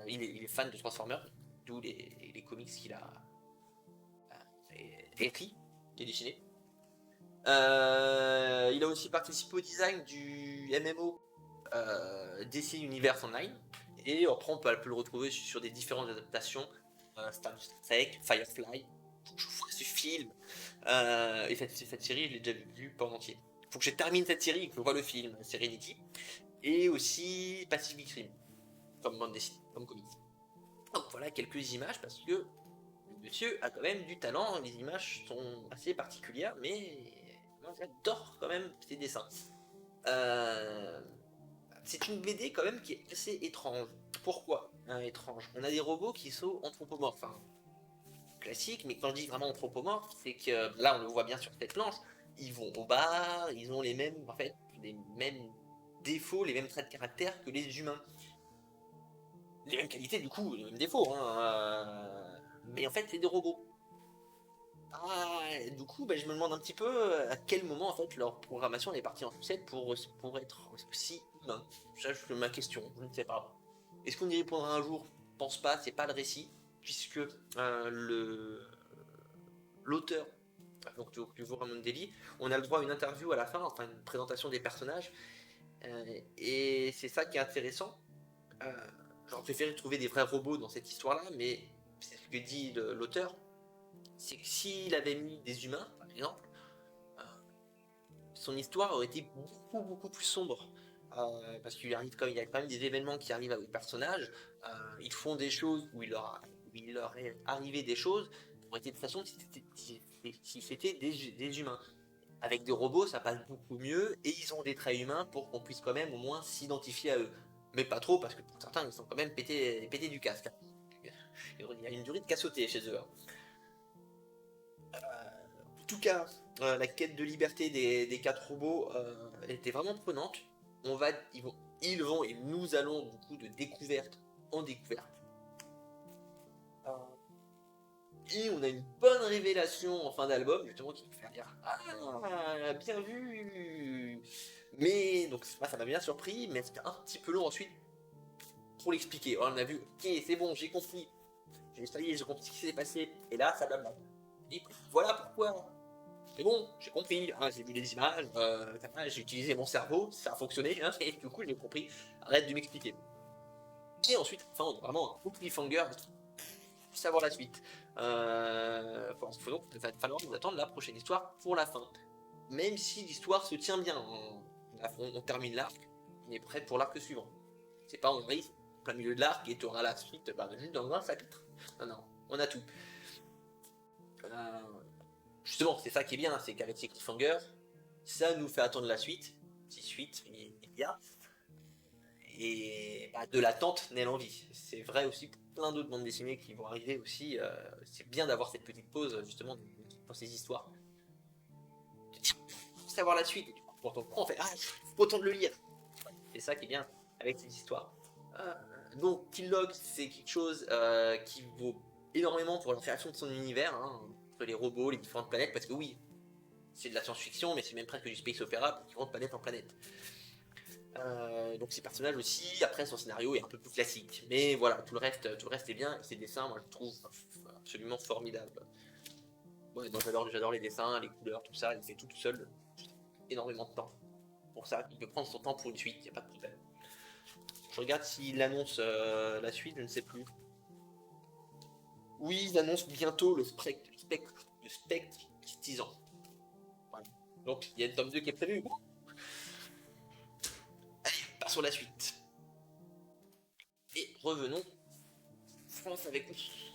Il est fan de Transformers, d'où les comics qu'il a écrits et dessinés. Il a aussi participé au design du MMO DC Universe Online. Et après, on peut le retrouver sur des différentes adaptations. Star Trek, Firefly. Faut que je vois ce film. Et cette série, je l'ai déjà vue pas en entier. Faut que je termine cette série et que je vois le film, Serenity. Et aussi Pacific Rim, comme bande dessinée, comme comics. Donc voilà quelques images parce que le monsieur a quand même du talent. Les images sont assez particulières, mais moi j'adore quand même ses dessins. Euh, c'est une BD quand même qui est assez étrange. Pourquoi étrange? On a des robots qui sont anthropomorphes, hein, classique, mais quand je dis vraiment anthropomorphes, c'est que là on le voit bien sur cette planche, ils vont au bar, ils ont les mêmes, en fait, les mêmes défauts, les mêmes traits de caractère que les humains. Les mêmes qualités du coup, les mêmes défauts, hein, mais en fait c'est des robots. Du coup, je me demande un petit peu à quel moment en fait leur programmation est partie en sucette pour être aussi humain. Ça, c'est ma question, je ne sais pas. Est-ce qu'on y répondra un jour? Je pense pas, c'est pas le récit, puisque l'auteur, donc du jour Ramon Deli, on a le droit à une interview à la fin, enfin une présentation des personnages, et c'est ça qui est intéressant. Euh, J'aurais préféré trouver des vrais robots dans cette histoire-là, mais c'est ce que dit l'auteur, c'est que s'il avait mis des humains, par exemple, euh, son histoire aurait été beaucoup plus sombre. Parce qu'il arrive il y a quand même des événements qui arrivent aux personnages, ils font des choses où il leur est arrivé des choses, aurait été de toute façon si c'était des humains. Avec des robots, ça passe beaucoup mieux, et ils ont des traits humains pour qu'on puisse quand même au moins s'identifier à eux. Mais pas trop, parce que pour certains, ils sont quand même pétés du casque. Il y a une durée de cassoté chez eux, hein. En tout cas, la quête de liberté des quatre robots était vraiment prenante. On va, ils vont et nous allons du coup de découverte en découverte. Euh, et on a une bonne révélation en fin d'album, justement, qui nous fait dire ah, bien vu. Mais donc ça m'a bien surpris, mais c'était un petit peu long ensuite pour l'expliquer. On a vu, ok, c'est bon, j'ai compris. Ça y est, j'ai compris ce qui s'est passé. Et là, ça blabla. Et voilà pourquoi. C'est bon, j'ai compris, hein, j'ai vu les images, j'ai utilisé mon cerveau, ça a fonctionné, hein, et du coup j'ai compris, arrête de m'expliquer. Et ensuite, enfin, on a vraiment un beau cliffhanger, savoir la suite. Faut donc, il va falloir nous attendre la prochaine histoire pour la fin. Même si l'histoire se tient bien, on termine l'arc, on est prêt pour l'arc suivant. C'est pas on arrive au plein milieu de l'arc et tu auras la suite juste dans un chapitre. Non, non, on a tout. Euh, Justement, c'est ça qui est bien, c'est qu'avec ces cliffhangers, ça nous fait attendre la suite, si suite il y a, et de l'attente naît l'envie. C'est vrai aussi pour plein d'autres bandes dessinées qui vont arriver aussi. C'est bien d'avoir cette petite pause justement dans ces histoires. Pour savoir la suite, pour ton on fait faut autant de le lire. C'est ça qui est bien avec ces histoires. Euh, donc Killog, c'est quelque chose qui vaut énormément pour la création de son univers, hein, entre les robots, les différentes planètes, parce que oui, c'est de la science-fiction, mais c'est même presque du space opéra qui vont de planète en planète. Donc ces personnages aussi, après son scénario est un peu plus classique. Mais voilà, tout le reste est bien. Et ses dessins, moi je trouve absolument formidables. Ouais, donc j'adore les dessins, les couleurs, tout ça. Il fait tout seul, énormément de temps. Pour ça, il peut prendre son temps pour une suite, il n'y a pas de problème. Je regarde s'il annonce la suite, je ne sais plus. Oui, il annonce bientôt le spectre 6 ans. Voilà. Donc il y a le tome 2 qui est prévu. Passons à la suite. Et revenons France avec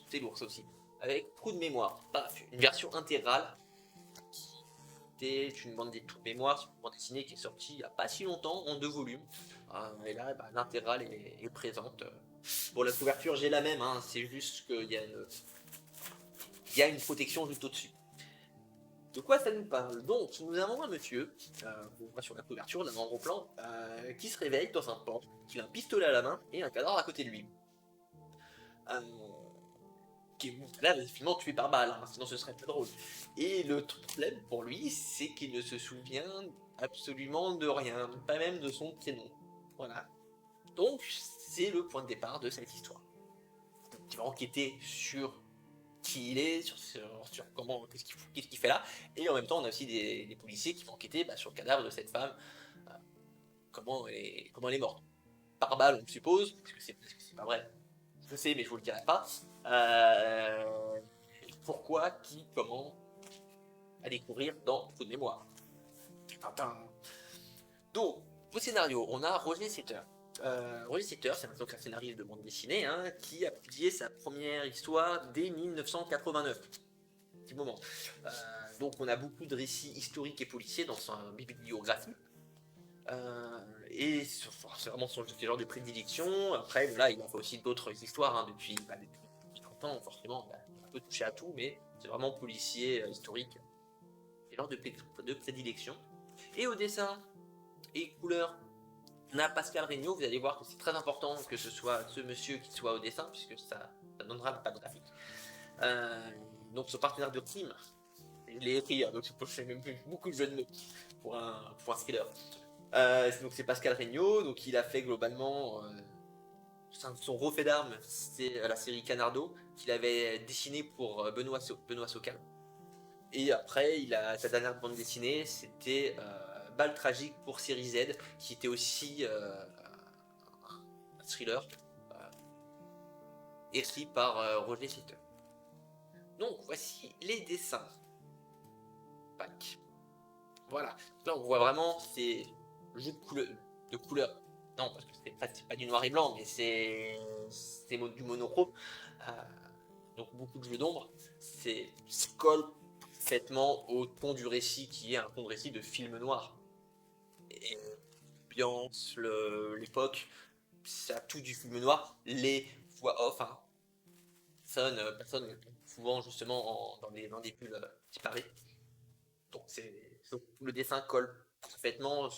c'est lourd ça aussi. Avec Trou de mémoire. Paf, une version intégrale. C'est une bande de mémoire, c'est une bande dessinée qui est sortie il n'y a pas si longtemps, en 2 volumes. Et là, l'intégrale est présente. Bon, la couverture, j'ai la même, hein, c'est juste qu'il y a une protection juste au-dessus. De quoi ça nous parle? Donc, nous avons un monsieur, on voit sur la couverture d'un gros plan, qui se réveille dans un port, qui a un pistolet à la main et un cadavre à côté de lui. Euh, qui est là, finalement tué par balle, hein, sinon ce serait pas drôle. Et le problème pour lui, c'est qu'il ne se souvient absolument de rien, pas même de son prénom. Voilà. Donc, c'est le point de départ de cette histoire. Il va enquêter sur qui il est, sur comment, qu'est-ce qu'il fait là. Et en même temps, on a aussi des policiers qui vont enquêter sur le cadavre de cette femme, euh, comment elle est morte. Par balle, on suppose, parce que c'est pas vrai. Je sais, mais je vous le dirai pas. Pourquoi, qui, comment, à découvrir dans Trou de mémoire. Tintin. Donc, au scénario, on a Roger Setter. Roger Setter, c'est donc un scénariste de bande dessinée qui a publié sa première histoire dès 1989. Petit moment. Donc, on a beaucoup de récits historiques et policiers dans sa bibliographie. Et c'est vraiment son genre de prédilection. Après, là, il a fait aussi d'autres histoires depuis 30 ans, forcément. Il a un peu touché à tout, mais c'est vraiment policier, historique. C'est genre de prédilection. Et au dessin et couleur, on a Pascal Regnault. Vous allez voir que c'est très important que ce soit ce monsieur qui soit au dessin, puisque ça donnera le pad graphique. Donc, son partenaire de crime, je l'ai écrit, donc je fais même beaucoup de jeux de mots pour un thriller. Donc c'est Pascal Regnault, donc il a fait globalement son gros fait d'armes, c'est la série Canardo qu'il avait dessiné pour Benoît Socal. Et après, sa dernière bande dessinée, c'était Balle tragique pour série Z, qui était aussi un thriller écrit par Roger Setter. Donc voici les dessins. Pac. Voilà. Là on voit vraiment ces jeux de couleurs. Non, parce que c'est pas du noir et blanc, mais c'est du monochrome. Donc beaucoup de jeux d'ombre. Ça colle parfaitement au ton du récit qui est un ton de récit de film noir. Et l'ambiance, l'époque, ça a tout du film noir. Les voix off, personne souvent justement dans des pulls séparés. Donc le dessin colle parfaitement.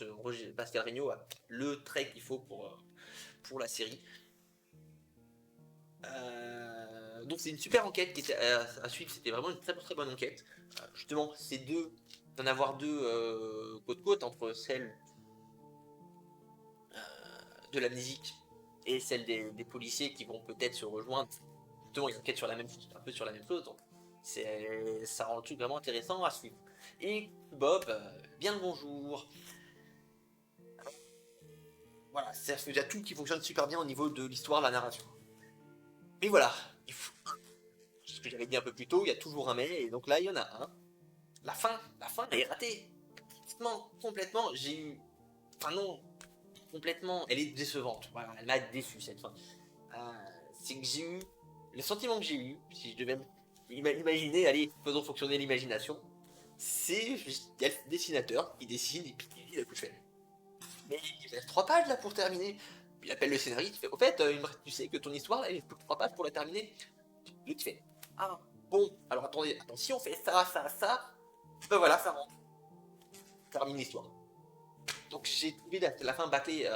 Pascal Regnault a le trait qu'il faut pour la série. Donc c'est une super enquête qui était à suivre. C'était vraiment une très très bonne enquête. Justement, d'en avoir deux côte à côte entre celle de la musique et celle des policiers qui vont peut-être se rejoindre. Justement, ils enquêtent sur la même chose, un peu sur la même chose. Donc ça rend le truc vraiment intéressant à suivre. Et Bob, bien le bonjour. Voilà, il y a tout qui fonctionne super bien au niveau de l'histoire, de la narration. Mais voilà, ce que j'avais dit un peu plus tôt, il y a toujours un mais, et donc là il y en a un. La fin elle est ratée. Complètement, j'ai eu. Enfin non, complètement, elle est décevante. Voilà, elle m'a déçu cette fin. C'est que j'ai eu. Le sentiment que j'ai eu, si je devais imaginer, allez, faisons fonctionner l'imagination, c'est. Il y a le dessinateur qui dessine et puis il dit la couche fait. Mais il reste 3 pages là pour terminer. Il appelle le scénariste, il fait au fait, tu sais que ton histoire là, il faut 3 pages pour la terminer. L'autre fait ah bon, alors attendez, si on fait ça, ben voilà, ça rentre. Termine l'histoire. Donc j'ai trouvé la fin bâclée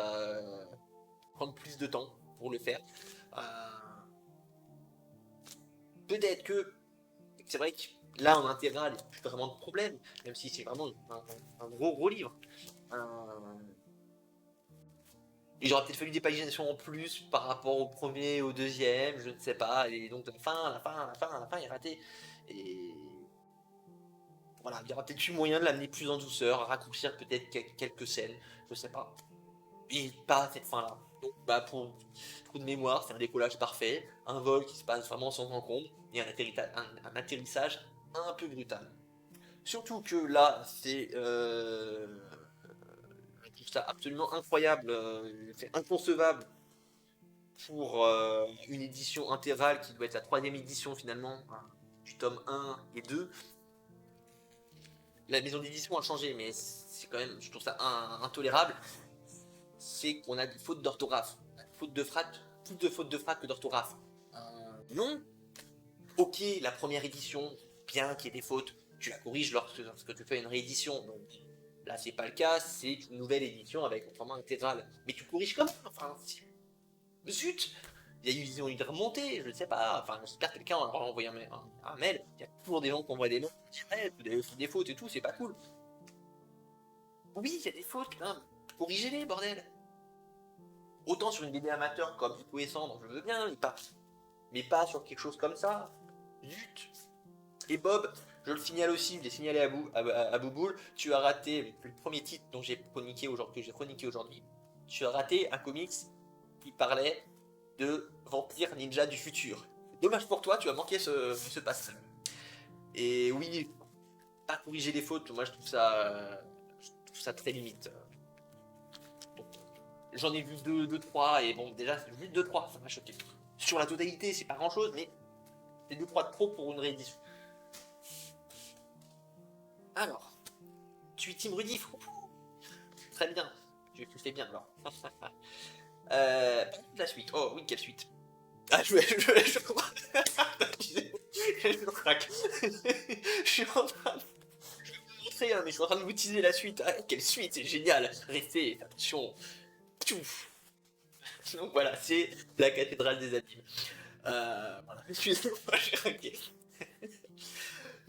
prendre plus de temps pour le faire. Peut-être que c'est vrai que là en intégral, il n'y a plus vraiment de problème, même si c'est vraiment un gros livre. Il aurait peut-être fallu des paginations en plus par rapport au premier, au deuxième, je ne sais pas. Et donc la fin est ratée. Et voilà, il y aura peut-être eu moyen de l'amener plus en douceur, raccourcir peut-être quelques scènes, je sais pas. Et pas cette fin-là. Donc pour trou de mémoire, c'est un décollage parfait, un vol qui se passe vraiment sans encombre, et un atterrissage un peu brutal. Surtout que là, c'est je trouve ça absolument incroyable, c'est inconcevable pour une édition intégrale qui doit être la troisième édition finalement du tome 1 et 2. La maison d'édition a changé, mais c'est quand même, je trouve ça intolérable. C'est qu'on a des fautes d'orthographe, fautes de frappe, plus de fautes de frappe que d'orthographe. Non. Ok, la première édition, bien qu'il y ait des fautes, tu la corriges lorsque tu fais une réédition. Donc, là, c'est pas le cas, c'est une nouvelle édition avec un format intégral. Mais tu corriges comme enfin, zut. Ils ont eu des remontées, je ne sais pas. Enfin, j'espère que quelqu'un a envoyé un mail. Il y a toujours des gens qui envoient des noms, des fautes et tout, c'est pas cool. Oui, il y a des fautes, là. Corrigez-les, bordel. Autant sur une BD amateur comme Fouet et Cendre, je veux bien, mais pas sur quelque chose comme ça. Zut. Et Bob, je le signale aussi, je l'ai signalé à Bouboule, tu as raté le premier titre dont que j'ai chroniqué aujourd'hui. Tu as raté un comics qui parlait de vampires ninja du futur. Dommage pour toi, tu as manqué ce passage. Et oui, pas corriger les fautes, moi je trouve ça très limite. Donc, j'en ai vu deux, trois, et bon, déjà, juste deux, trois, ça m'a choqué. Sur la totalité, c'est pas grand chose, mais c'est deux, trois de trop pour une réédition. Alors, tu es Team Rudy. Très bien, tu fais bien alors. La suite. Oh oui, quelle suite. Ah, je crois. Je craque. Je suis en train de vous montrer, hein, mais je suis en train de vous teaser la suite. Ah, quelle suite, c'est génial. Restez, attention. Donc voilà, c'est la cathédrale des abîmes. Voilà, excusez-moi, j'ai craqué.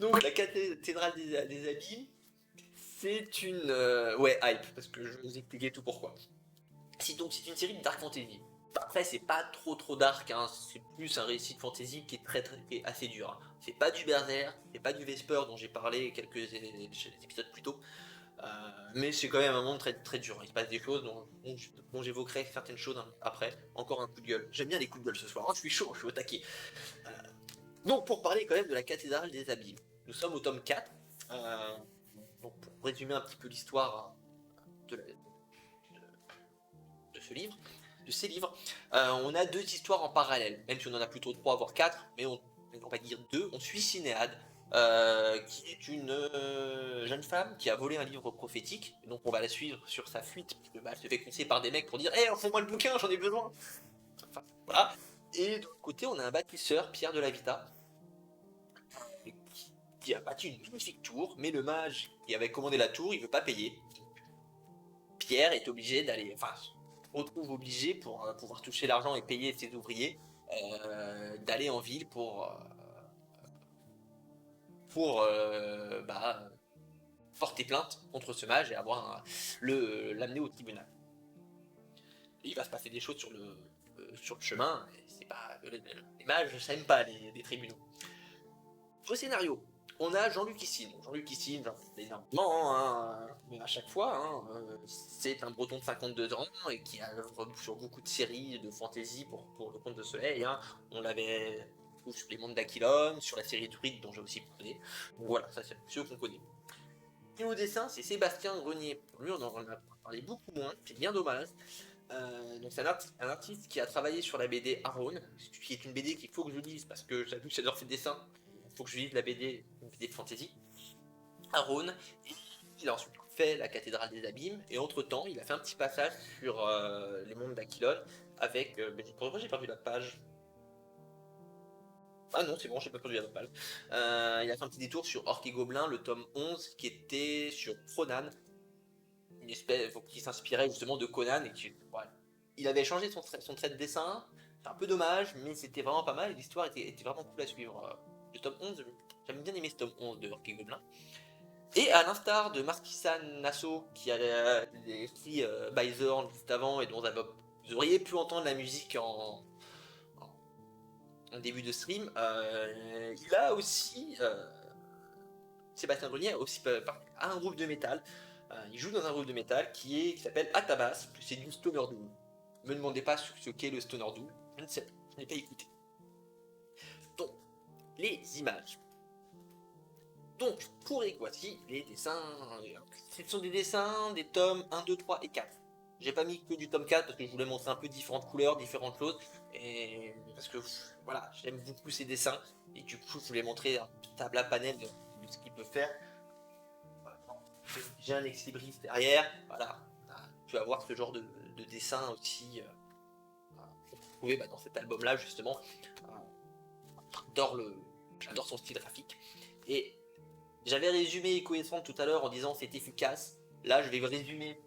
Donc la cathédrale des abîmes, c'est une ouais hype parce que je vais vous expliquer tout pourquoi. Donc c'est une série de dark fantasy. Après c'est pas trop dark, hein. C'est plus un récit de fantasy qui est qui est assez dur. Hein. C'est pas du Berserk, c'est pas du Vesper dont j'ai parlé quelques épisodes plus tôt. Mais c'est quand même un monde très dur. Il se passe des choses dont j'évoquerai certaines choses après. Encore un coup de gueule. J'aime bien les coups de gueule ce soir. Hein, je suis chaud, je suis au taquet. Euh, donc pour parler quand même de la cathédrale des abîmes. Nous sommes au tome 4. Donc pour résumer un petit peu l'histoire de, de ce livre, de ces livres, on a deux histoires en parallèle, même si on en a plutôt trois voire quatre, mais on va dire deux. On suit Sinéad, qui est une jeune femme qui a volé un livre prophétique, et donc on va la suivre sur sa fuite, parce que elle se fait coincer par des mecs pour dire hey, fais-moi le bouquin, j'en ai besoin. Enfin, voilà. Et de l'autre côté, on a un bâtisseur, Pierre de la Vita, qui a bâti une magnifique tour, mais le mage qui avait commandé la tour, il veut pas payer. Pierre est obligé d'aller, enfin, se retrouve obligé pour pouvoir toucher l'argent et payer ses ouvriers, d'aller en ville pour porter plainte contre ce mage et avoir l'amener au tribunal. Et il va se passer des choses sur le chemin. C'est pas les mages, ça aime pas les tribunaux. Au scénario, on a Jean-Luc Issine. Jean-Luc Issine, énormément, hein, mais à chaque fois, hein, c'est un breton de 52 ans et qui a œuvré sur beaucoup de séries de fantasy pour le Conte de Soleil. Hein. On l'avait sur les mondes d'Aquilon, sur la série Druide dont j'ai aussi parlé. Donc voilà, ça c'est ceux qu'on connaît. Et au dessin, c'est Sébastien Grenier. Lui, on en a parlé beaucoup moins, c'est bien dommage. Donc c'est un artiste qui a travaillé sur la BD Aaron, qui est une BD qu'il faut que je lise parce que j'adore ses dessins. Il faut que je lise la BD, une BD de fantasy. Aaron, et il a ensuite fait la cathédrale des abîmes, et entre temps, il a fait un petit passage sur les mondes d'Aquilon avec. Pourquoi j'ai perdu la page? Ah non, c'est bon, j'ai pas perdu la page. Il a fait un petit détour sur Orc et Gobelin, le tome 11, qui était sur Conan, une espèce qui s'inspirait justement de Conan, et qui. Ouais, il avait changé son trait de dessin, c'est un peu dommage, mais c'était vraiment pas mal, et l'histoire était vraiment cool à suivre. Le tome 11, j'aime bien aimé ce tome 11 de Orc et Gobelin. Et à l'instar de Markisan Nassau, qui a écrit By Zorn juste avant, et dont vous auriez pu entendre la musique en début de stream, il a aussi. Sébastien Grenier a aussi un groupe de métal. Il joue dans un groupe de métal qui s'appelle Atabas, c'est du Stoner Doom. Ne me demandez pas ce qu'est le Stoner Doom, je ne sais pas, je n'ai pas écouté. Donc, les images. Donc, voici les dessins. Ce sont des dessins des tomes 1, 2, 3 et 4. J'ai pas mis que du tome 4 parce que je voulais montrer un peu différentes couleurs, différentes choses. Et parce que voilà, j'aime beaucoup ces dessins. Et du coup, je voulais montrer un table à panel de ce qu'il peut faire. J'ai un ex-libris derrière. Voilà, tu vas voir ce genre de dessin aussi. Qu'on peut trouver dans cet album-là, justement. J'adore son style graphique. Et j'avais résumé Echo et Strand tout à l'heure en disant c'est efficace. Là, je vais résumer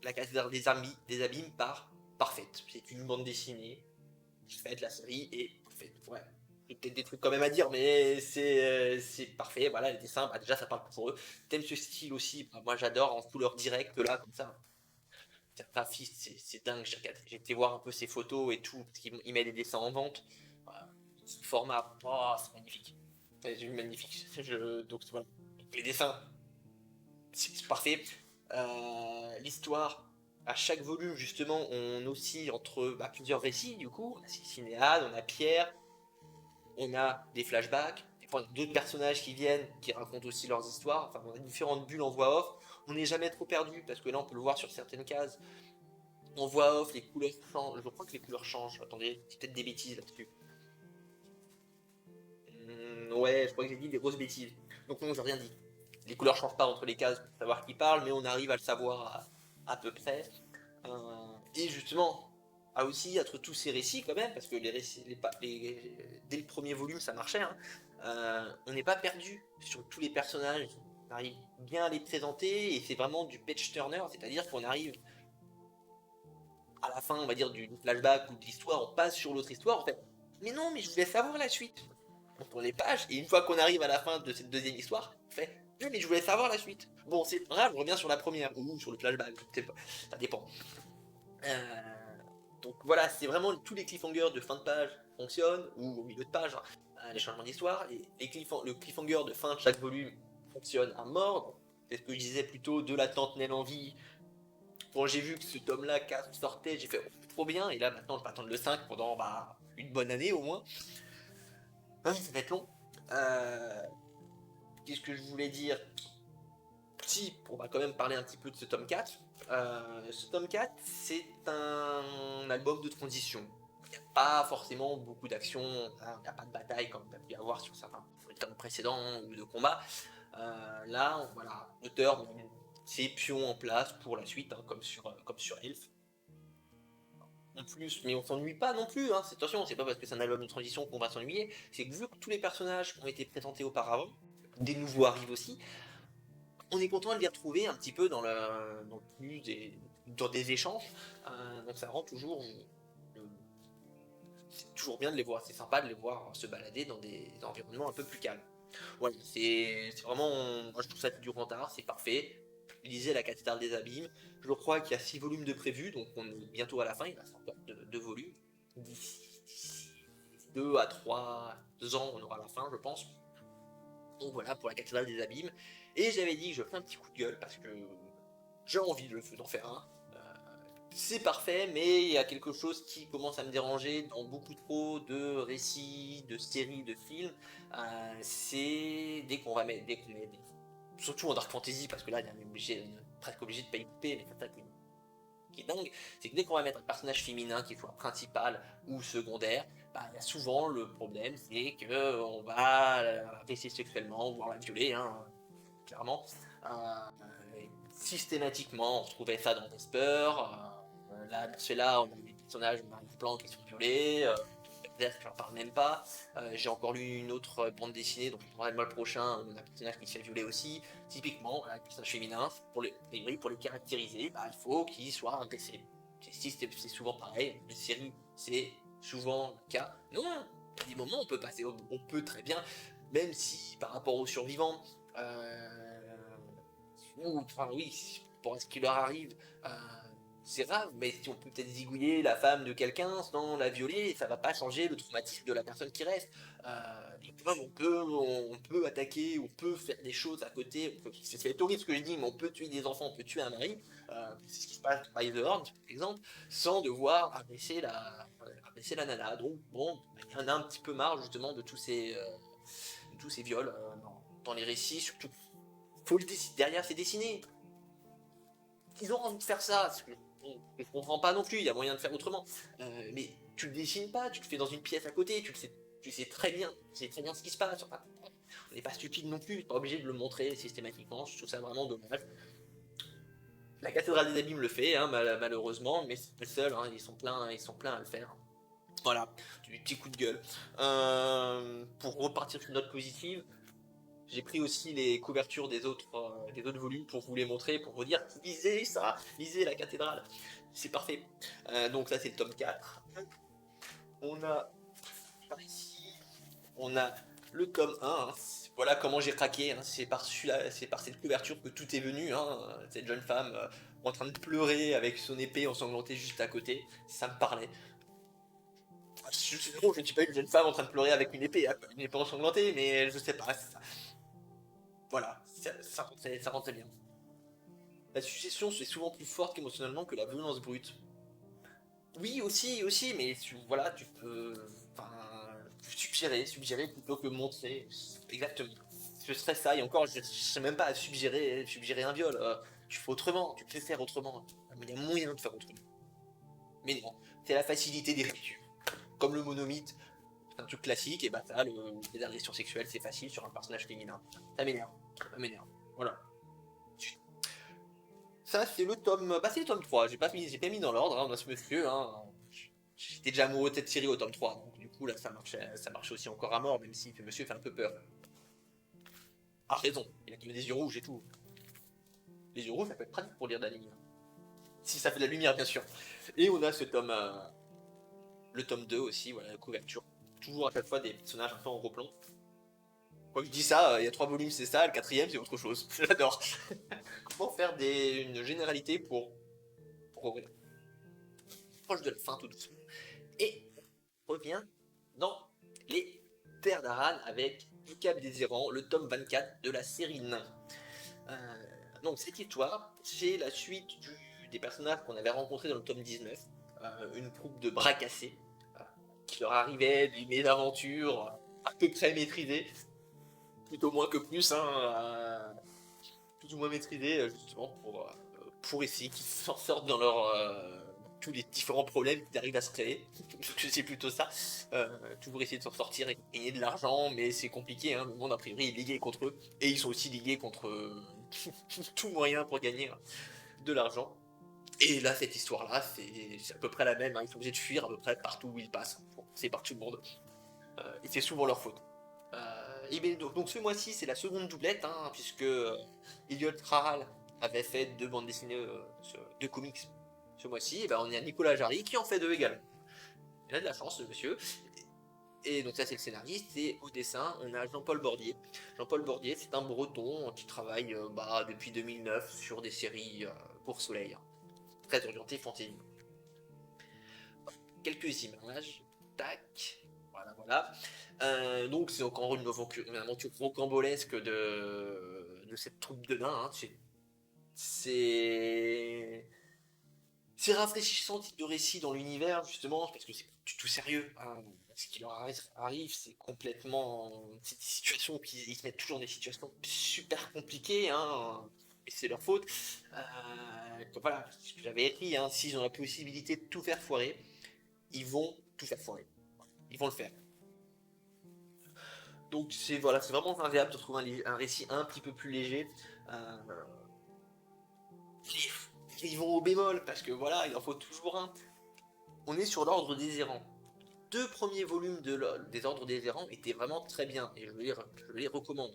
la cathédrale des abîmes par parfaite. C'est une bande dessinée. Faite, la série est parfaite. Ouais. Il y a peut-être des trucs quand même à dire, mais c'est parfait. Voilà, les dessins, déjà ça parle pour eux. T'aimes ce style aussi, moi j'adore en couleur directe là, comme ça. C'est un graphiste, c'est dingue. J'ai été voir un peu ses photos et tout, parce qu'il met des dessins en vente. Voilà. format, oh, c'est magnifique. C'est magnifique. Donc voilà. Donc, les dessins, c'est parfait. L'histoire, à chaque volume, justement, on oscille entre plusieurs récits, du coup. On a Cinéade, on a Pierre, on a des flashbacks, des fois, on a d'autres personnages qui viennent, qui racontent aussi leurs histoires. Enfin, on a différentes bulles en voix off. On n'est jamais trop perdu, parce que là, on peut le voir sur certaines cases. En voix off, les couleurs changent. Je crois que les couleurs changent. Attendez, c'est peut-être des bêtises là-dessus. Ouais, je crois que j'ai dit des grosses bêtises. Donc non, j'ai rien dit. Les couleurs changent pas entre les cases pour savoir qui parle, mais on arrive à le savoir à peu près. Et justement, à aussi être tous ces récits quand même, parce que les récits, dès le premier volume ça marchait, hein, on n'est pas perdu sur tous les personnages, on arrive bien à les présenter, et c'est vraiment du page turner, c'est-à-dire qu'on arrive à la fin, on va dire, du flashback ou de l'histoire, on passe sur l'autre histoire, en fait. Mais non, mais je voulais savoir la suite. On tourne les pages, et une fois qu'on arrive à la fin de cette deuxième histoire, on fait oui, mais je voulais savoir la suite. Bon, c'est grave, je reviens sur la première, ou sur le flashback, je sais pas, ça dépend. Euh, donc voilà, c'est vraiment tous les cliffhangers de fin de page fonctionnent, ou au milieu de page, hein, les changements d'histoire, le cliffhanger de fin de chaque volume fonctionne à mort. C'est ce que je disais plutôt de l'attente naît l'envie. Quand j'ai vu que ce tome-là sortait, j'ai fait oh, trop bien, et là maintenant je vais attendre le 5 pendant une bonne année au moins. Ça va être long. Euh, Qu'est-ce que je voulais dire? Si, on va quand même parler un petit peu de ce tome 4. Ce tome 4, c'est un album de transition. Il n'y a pas forcément beaucoup d'action, il n'y a pas de bataille comme on a pu avoir sur certains tomes précédents ou de combat. Là, voilà, l'auteur met ses pions en place pour la suite, hein, comme sur Elf. En plus, mais on s'ennuie pas non plus, hein. Attention, c'est pas parce que c'est un album de transition qu'on va s'ennuyer, c'est que vu que tous les personnages ont été présentés auparavant, des nouveaux arrivent aussi, on est content de les retrouver un petit peu dans le plus dans des échanges. Donc ça rend toujours. C'est toujours bien de les voir, c'est sympa de les voir se balader dans des environnements un peu plus calmes. Voilà, c'est vraiment. Moi je trouve ça du rentard, c'est parfait. Lisez La Cathédrale des Abîmes. Je crois qu'il y a 6 volumes de prévus, donc on est bientôt à la fin, il reste encore 2 volumes. D'ici 2 à 3 ans, on aura la fin, je pense. Donc voilà pour La Cathédrale des Abîmes. Et j'avais dit que je ferais un petit coup de gueule parce que j'ai envie d'en faire un. C'est parfait, mais il y a quelque chose qui commence à me déranger dans beaucoup trop de récits, de séries, de films. C'est dès qu'on met surtout en dark fantasy, parce que là, on est presque obligé de pas y couper, mais c'est ça qui est dingue, c'est que dès qu'on va mettre un personnage féminin, qu'il soit principal ou secondaire, il y a souvent le problème, c'est que on va l'agresser sexuellement, voire la violer, hein, clairement. Systématiquement, on retrouvait ça dans Vesper. Là, dans celui-là, on a des personnages, on a un plan qui sont violés. J'en parle même pas. J'ai encore lu une autre bande dessinée, donc je prendrai le mois prochain, on a un personnage qui se fait violer aussi. Typiquement, un personnage féminin, pour les caractériser, il faut qu'il soit agressé. C'est souvent pareil, les séries, c'est souvent le cas. Non, à des moments, on peut très bien, même si par rapport aux survivants, enfin oui, pour ce qui leur arrive, euh, c'est grave, mais si on peut peut-être zigouiller la femme de quelqu'un sans la violer, ça va pas changer le traumatisme de la personne qui reste. Et puis même, on peut attaquer, on peut faire des choses à côté. C'est horrible ce que je dis, mais on peut tuer des enfants, on peut tuer un mari. C'est ce qui se passe by the Horn, par exemple, sans devoir agresser la nana. Donc bon, il y en a un petit peu marre justement de tous ces viols dans les récits, surtout faut le derrière c'est dessiné. Ils ont envie de faire ça. Je comprends pas non plus, il y a moyen de faire autrement. Mais tu le dessines pas, tu le fais dans une pièce à côté, tu sais très bien, ce qui se passe. Enfin, on n'est pas stupide non plus, pas obligé de le montrer systématiquement, je trouve ça vraiment dommage. La cathédrale des abîmes le fait, hein, malheureusement, mais c'est pas le seul, hein, ils sont pleins à le faire. Voilà, du petit coup de gueule. Pour repartir sur une note positive, j'ai pris aussi les couvertures des autres volumes pour vous les montrer, pour vous dire lisez ça, lisez la cathédrale. C'est parfait. Donc là c'est le tome 4. On a par ici, on a le tome 1. Hein. Voilà comment j'ai craqué. Hein. C'est par celui-là, c'est par cette couverture que tout est venu. Hein. Cette jeune femme en train de pleurer avec son épée ensanglantée juste à côté. Ça me parlait. Sinon, je ne suis pas une jeune femme en train de pleurer avec une épée ensanglantée, mais je sais pas, c'est ça. Voilà, ça rentrait bien. La succession, c'est souvent plus forte émotionnellement que la violence brute. Oui, aussi, mais voilà, tu peux, enfin, suggérer plutôt que montrer. Exactement. Ce serait ça, et encore, je ne sais même pas à suggérer un viol. Tu fais autrement, tu peux faire autrement. Il y a moyen de faire autrement. Mais non, c'est la facilité d'écriture. Comme le monomythe, c'est un truc classique, et bah ça, les agressions sexuelles, c'est facile sur un personnage féminin. Ça m'énerve, ça m'énerve. Voilà. Ça, c'est le tome. Bah, c'est le tome 3. J'ai pas mis dans l'ordre, hein, on a ce monsieur. Hein. J'étais déjà amoureux de cette série au tome 3. Donc, du coup, là, ça marche aussi encore à mort, même si ce monsieur fait un peu peur. A raison, il a même des yeux rouges et tout. Les yeux rouges, ça peut être pratique pour lire d'anime. Si ça fait de la lumière, bien sûr. Et on a ce tome. Le tome 2 aussi, voilà, la couverture. Toujours à chaque fois des personnages un peu en gros plan. Quand je dis ça, il y a 3 volumes, c'est ça, le quatrième, c'est autre chose. J'adore. Comment faire une généralité pour ouvrir proche de la fin tout doucement. Et on revient dans les Terres d'Aran avec Icab Désirant, le tome 24 de la série Nain. Donc cette histoire, c'est la suite des personnages qu'on avait rencontrés dans le tome 19, une troupe de bras cassés, qui leur arrivait des mésaventures à peu près maîtrisées, plutôt moins que plus, hein, plus ou moins maîtrisées, justement pour essayer qu'ils s'en sortent dans tous les différents problèmes qui arrivent à se créer. C'est plutôt ça. Toujours essayer de s'en sortir et gagner de l'argent, mais c'est compliqué. Hein. Le monde, a priori, est ligué contre eux. Et ils sont aussi ligués contre tout moyen pour gagner de l'argent. Et là, cette histoire-là, c'est à peu près la même. Hein. Ils sont obligés de fuir à peu près partout où ils passent. C'est par tout le monde. Et c'est souvent leur faute. Et bien, donc ce mois-ci, c'est la seconde doublette, hein, puisque Elliot Rahal avait fait 2 bandes dessinées, 2 comics ce mois-ci. Et ben, on a Nicolas Jarry qui en fait 2 également. Il a de la chance, ce monsieur. Et donc ça, c'est le scénariste. Et au dessin, on a Jean-Paul Bordier. Jean-Paul Bordier, c'est un breton qui travaille depuis 2009 sur des séries pour Soleil. Hein. Très orienté fantasy. Quelques images. Tac. Voilà, voilà. Donc c'est encore une aventure rocambolesque de cette troupe de nains. Hein. C'est c'est rafraîchissant type de récit dans l'univers justement parce que c'est pas du tout sérieux. Hein. Ce qui leur arrive, c'est complètement c'est des situations qui ils se mettent toujours dans des situations super compliquées. Hein. Et c'est leur faute. Voilà, ce que j'avais écrit. Hein, s'ils ont la possibilité de tout faire foirer, ils vont tout faire foirer. Ils vont le faire. Donc c'est voilà, c'est vraiment agréable de trouver un récit un petit peu plus léger. Euh, ils vont au bémol parce que voilà, il en faut toujours un. On est sur l'ordre des errants. 2 premiers volumes des ordres des errants étaient vraiment très bien et je les recommande.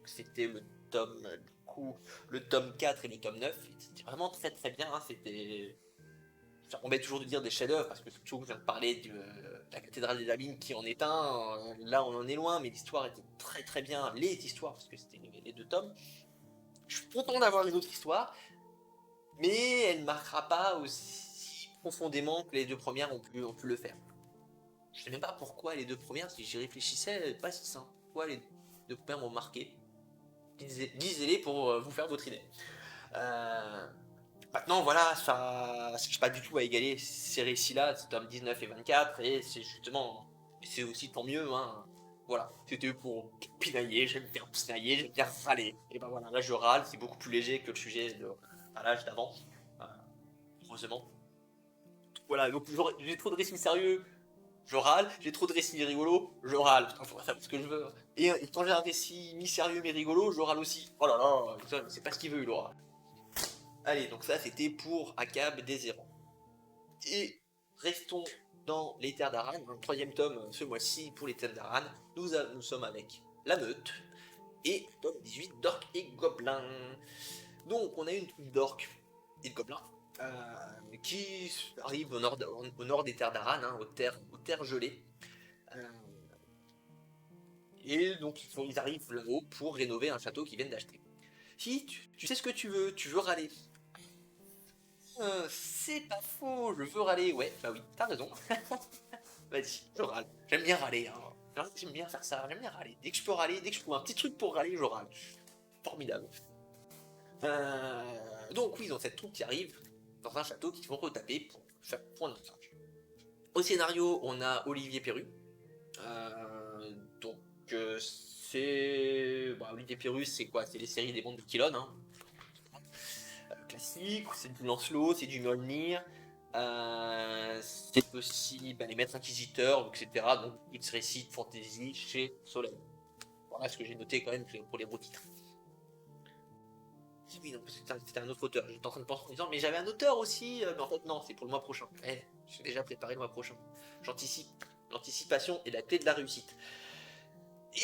C'était le tome 4 et le tome 9. C'était vraiment très très bien. Hein, c'était ça m'embête toujours de dire des chefs-d'œuvre parce que surtout je viens de parler de la cathédrale des Abîmes qui en est un. Là on en est loin, mais l'histoire était très très bien. Les histoires, parce que c'était les 2 tomes. Je suis content d'avoir une autre histoire, mais elle ne marquera pas aussi profondément que les 2 premières ont pu le faire. Je sais même pas pourquoi les 2 premières, si j'y réfléchissais, pas si simple. Pourquoi les 2 premières m'ont marqué. Lisez-les pour vous faire votre idée. Euh, Maintenant, voilà, ça ne cherche pas du tout à égaler ces récits-là, c'est tome 19 et 24, et c'est justement, c'est aussi tant mieux, hein. Voilà, c'était pour pinailler, j'aime bien pinailler, j'aime bien râler. Et ben voilà, là je râle, c'est beaucoup plus léger que le sujet à l'âge d'avant, euh, heureusement. Voilà, donc j'ai trop de récits sérieux, je râle, j'ai trop de récits rigolos, je râle, putain, faut savoir ce que je veux. Et quand j'ai un récit mi-sérieux mais rigolo, je râle aussi. Oh là là, c'est pas ce qu'il veut, il aura. Allez, donc ça c'était pour Akab Désirant. Et restons dans les Terres d'Aran, un 3e tome ce mois-ci pour les Terres d'Aran. Nous sommes avec La Meute et tome 18 d'Orques et Gobelins. Donc on a une troupe d'orques et de gobelins qui arrive au nord des Terres d'Aran, hein, aux terres gelées. Euh, et donc ils arrivent là-haut pour rénover un château qu'ils viennent d'acheter. Si tu sais ce que tu veux râler. C'est pas faux, je veux râler, ouais, bah oui, t'as raison. Vas-y, je râle. J'aime bien râler, hein. J'aime bien faire ça, j'aime bien râler. Dès que je peux râler, dès que je trouve un petit truc pour râler, je râle. Formidable. Donc oui, dans cette troupe qui arrive dans un château qui vont retaper pour faire point de naufrage. Au scénario, on a Olivier Perru. Donc c'est... Bah, Olivier Perru, c'est quoi? C'est les séries des mondes de Kilon, hein. Classique, c'est du Lancelot, c'est du Mjolnir. C'est aussi bah, les maîtres inquisiteurs, etc. Donc X Récit Fantasy chez Soleil. Voilà ce que j'ai noté quand même pour les gros titres. Oui, non, c'était un autre auteur. J'étais en train de penser en disant, mais j'avais un auteur aussi. Mais en fait, non, c'est pour le mois prochain. J'ai déjà préparé le mois prochain. J'anticipe. L'anticipation est la clé de la réussite.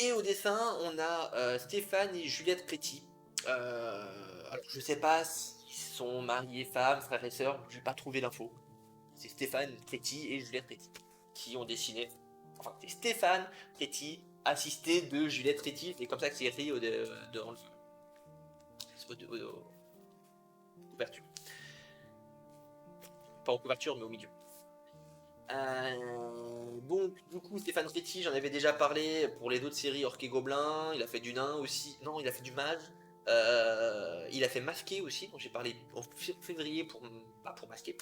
Et au dessin, on a Stéphane et Juliette Créti. Alors, je sais pas s'ils sont mariés, femmes, frères et sœurs. Je n'ai pas trouvé l'info. C'est Stéphane Créti et Juliette Créti qui ont dessiné. Enfin, c'est Stéphane Créti, assisté de Juliette Créti. C'est comme ça que c'est écrit dans le couverture. Pas en couverture, mais au milieu. Donc, du coup, Stéphane Créti, j'en avais déjà parlé pour les autres séries Orc et Gobelin. Il a fait du nain aussi. Non, il a fait du mage. Il a fait Masqué aussi, dont j'ai parlé en février pour Masqué.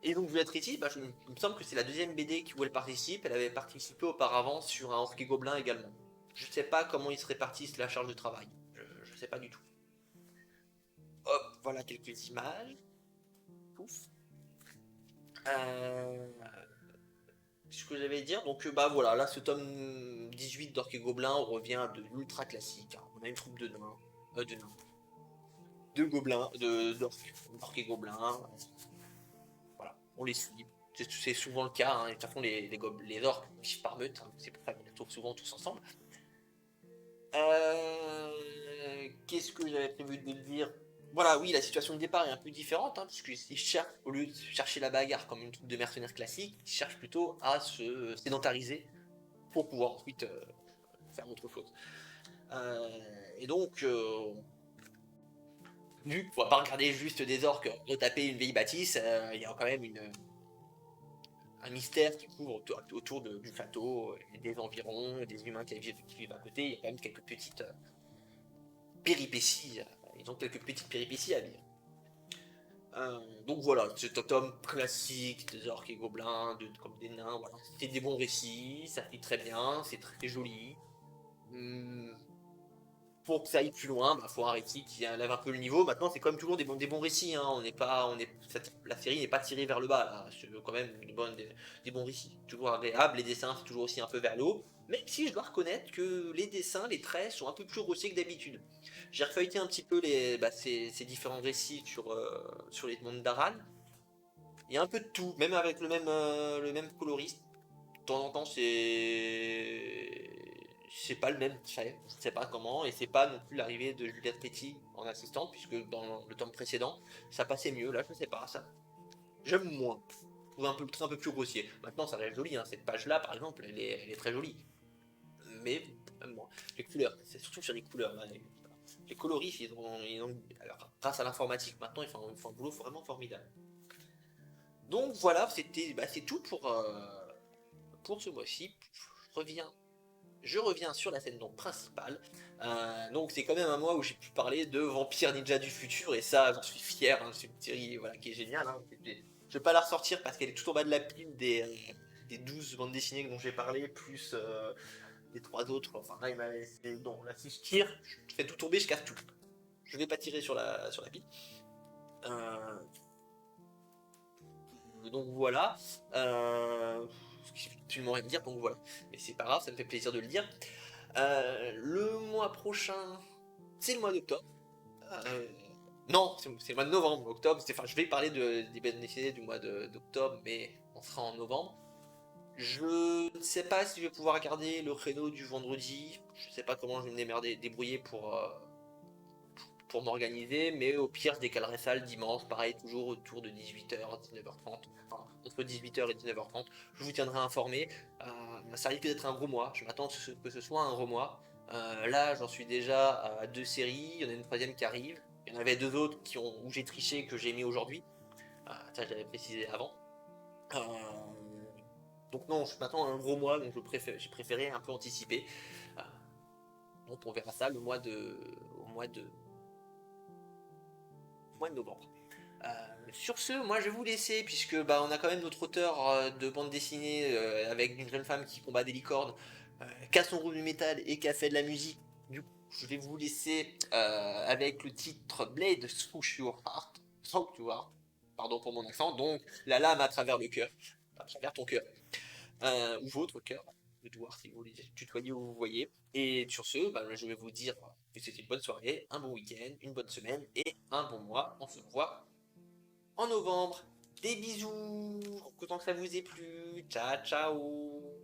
Et donc, Juliette Créti, il me semble que c'est la deuxième BD où elle participe. Elle avait participé auparavant sur un Orc et Gobelin également. Je sais pas comment ils se répartissent la charge de travail. Je sais pas du tout. Hop, voilà quelques images. Pouf. Ce que j'allais dire, donc bah voilà, là ce tome 18 d'Orc et Gobelin, on revient de l'ultra classique. Hein. On a une troupe de nains, de gobelins, d'orc et gobelins. Voilà, on les suit. C'est souvent le cas, hein. De toute façon les orques vivent par meute, hein. C'est pour ça qu'on les retrouve souvent tous ensemble. Qu'est-ce que j'avais prévu de dire? Voilà, oui, la situation de départ est un peu différente, hein, puisqu'ils cherchent, au lieu de chercher la bagarre comme une troupe de mercenaires classiques, ils cherchent plutôt à se sédentariser pour pouvoir ensuite faire autre chose. Et donc, vu qu'on va pas regarder juste des orques retaper une vieille bâtisse, il y a quand même un mystère qui couvre autour du château, des environs, des humains qui vivent à côté. Il y a quand même quelques petites péripéties. Ils ont quelques petites péripéties à vivre. Donc voilà, c'est un tome classique des orques et gobelins, comme des nains. Voilà. C'est des bons récits, ça fait très bien, c'est très joli. Pour que ça aille plus loin, faut un récit qui élève un peu le niveau. Maintenant, c'est quand même toujours des bons récits. Hein. La série n'est pas tirée vers le bas. Là. C'est quand même des bons récits. Toujours agréable. Les dessins, c'est toujours aussi un peu vers le haut. Même si je dois reconnaître que les dessins, les traits sont un peu plus grossiers que d'habitude. J'ai refeuilleté un petit peu ces différents récits sur les mondes d'Aran. Il y a un peu de tout, même avec le même coloriste. De temps en temps, c'est pas le même trait, je sais pas comment, et c'est pas non plus l'arrivée de Juliette Petit en assistante, puisque dans le tome précédent, ça passait mieux, là je sais pas, ça. J'aime moins. Je trouve le trait un peu plus grossier. Maintenant ça reste joli, hein. Cette page-là par exemple, elle est très jolie. Mais moi, les couleurs, c'est surtout sur les couleurs. Là, les coloristes, alors, grâce à l'informatique, maintenant ils font un boulot vraiment formidable. Donc voilà, c'est tout pour ce mois-ci. Je reviens sur la scène donc principale. Donc c'est quand même un mois où j'ai pu parler de Vampire Ninja du futur, et ça j'en suis fier, hein. C'est une série voilà, qui est géniale. Hein. Je vais pas la ressortir parce qu'elle est tout en bas de la pile des 12 bandes dessinées dont j'ai parlé, plus les 3 autres. Enfin là, non, là si je tire, je fais tout tomber, je casse tout. Je vais pas tirer sur la pile. Donc voilà. Absolument rien à dire, donc voilà. Mais c'est pas grave, ça me fait plaisir de le dire. Le mois prochain, c'est le mois d'octobre. Non, c'est le mois de novembre. Octobre, enfin, je vais parler des bandes dessinées du mois d'octobre, mais on sera en novembre. Je ne sais pas si je vais pouvoir garder le créneau du vendredi. Je sais pas comment je vais me débrouiller pour m'organiser, mais au pire, je décalerai ça le dimanche, pareil, toujours autour de 18h, 19h30, enfin, entre 18h et 19h30. Je vous tiendrai informé. Ça risque d'être un gros mois, je m'attends que ce soit un gros mois. Là, j'en suis déjà à 2 séries, il y en a une troisième qui arrive. Il y en avait 2 autres où j'ai triché, que j'ai mis aujourd'hui. Ça, j'avais précisé avant. Euh, donc non, je m'attends à un gros mois, donc j'ai préféré un peu anticiper. Euh, donc on verra ça au mois de novembre. Sur ce, moi je vais vous laisser, puisque bah, on a quand même notre auteur de bande dessinée avec une jeune femme qui combat des licornes, qui a son groupe du métal et qui a fait de la musique. Du coup, je vais vous laisser avec le titre Blade Through Your Heart, Sanctuary, pardon pour mon accent, donc la lame à travers le cœur, à travers ton cœur, ou votre cœur, de devoir si vous voulez tutoyer ou vous voyez. Et sur ce, bah, je vais vous dire que c'était une bonne soirée, un bon week-end, une bonne semaine et un bon mois. On se revoit en novembre. Des bisous, content que ça vous ait plu. Ciao, ciao.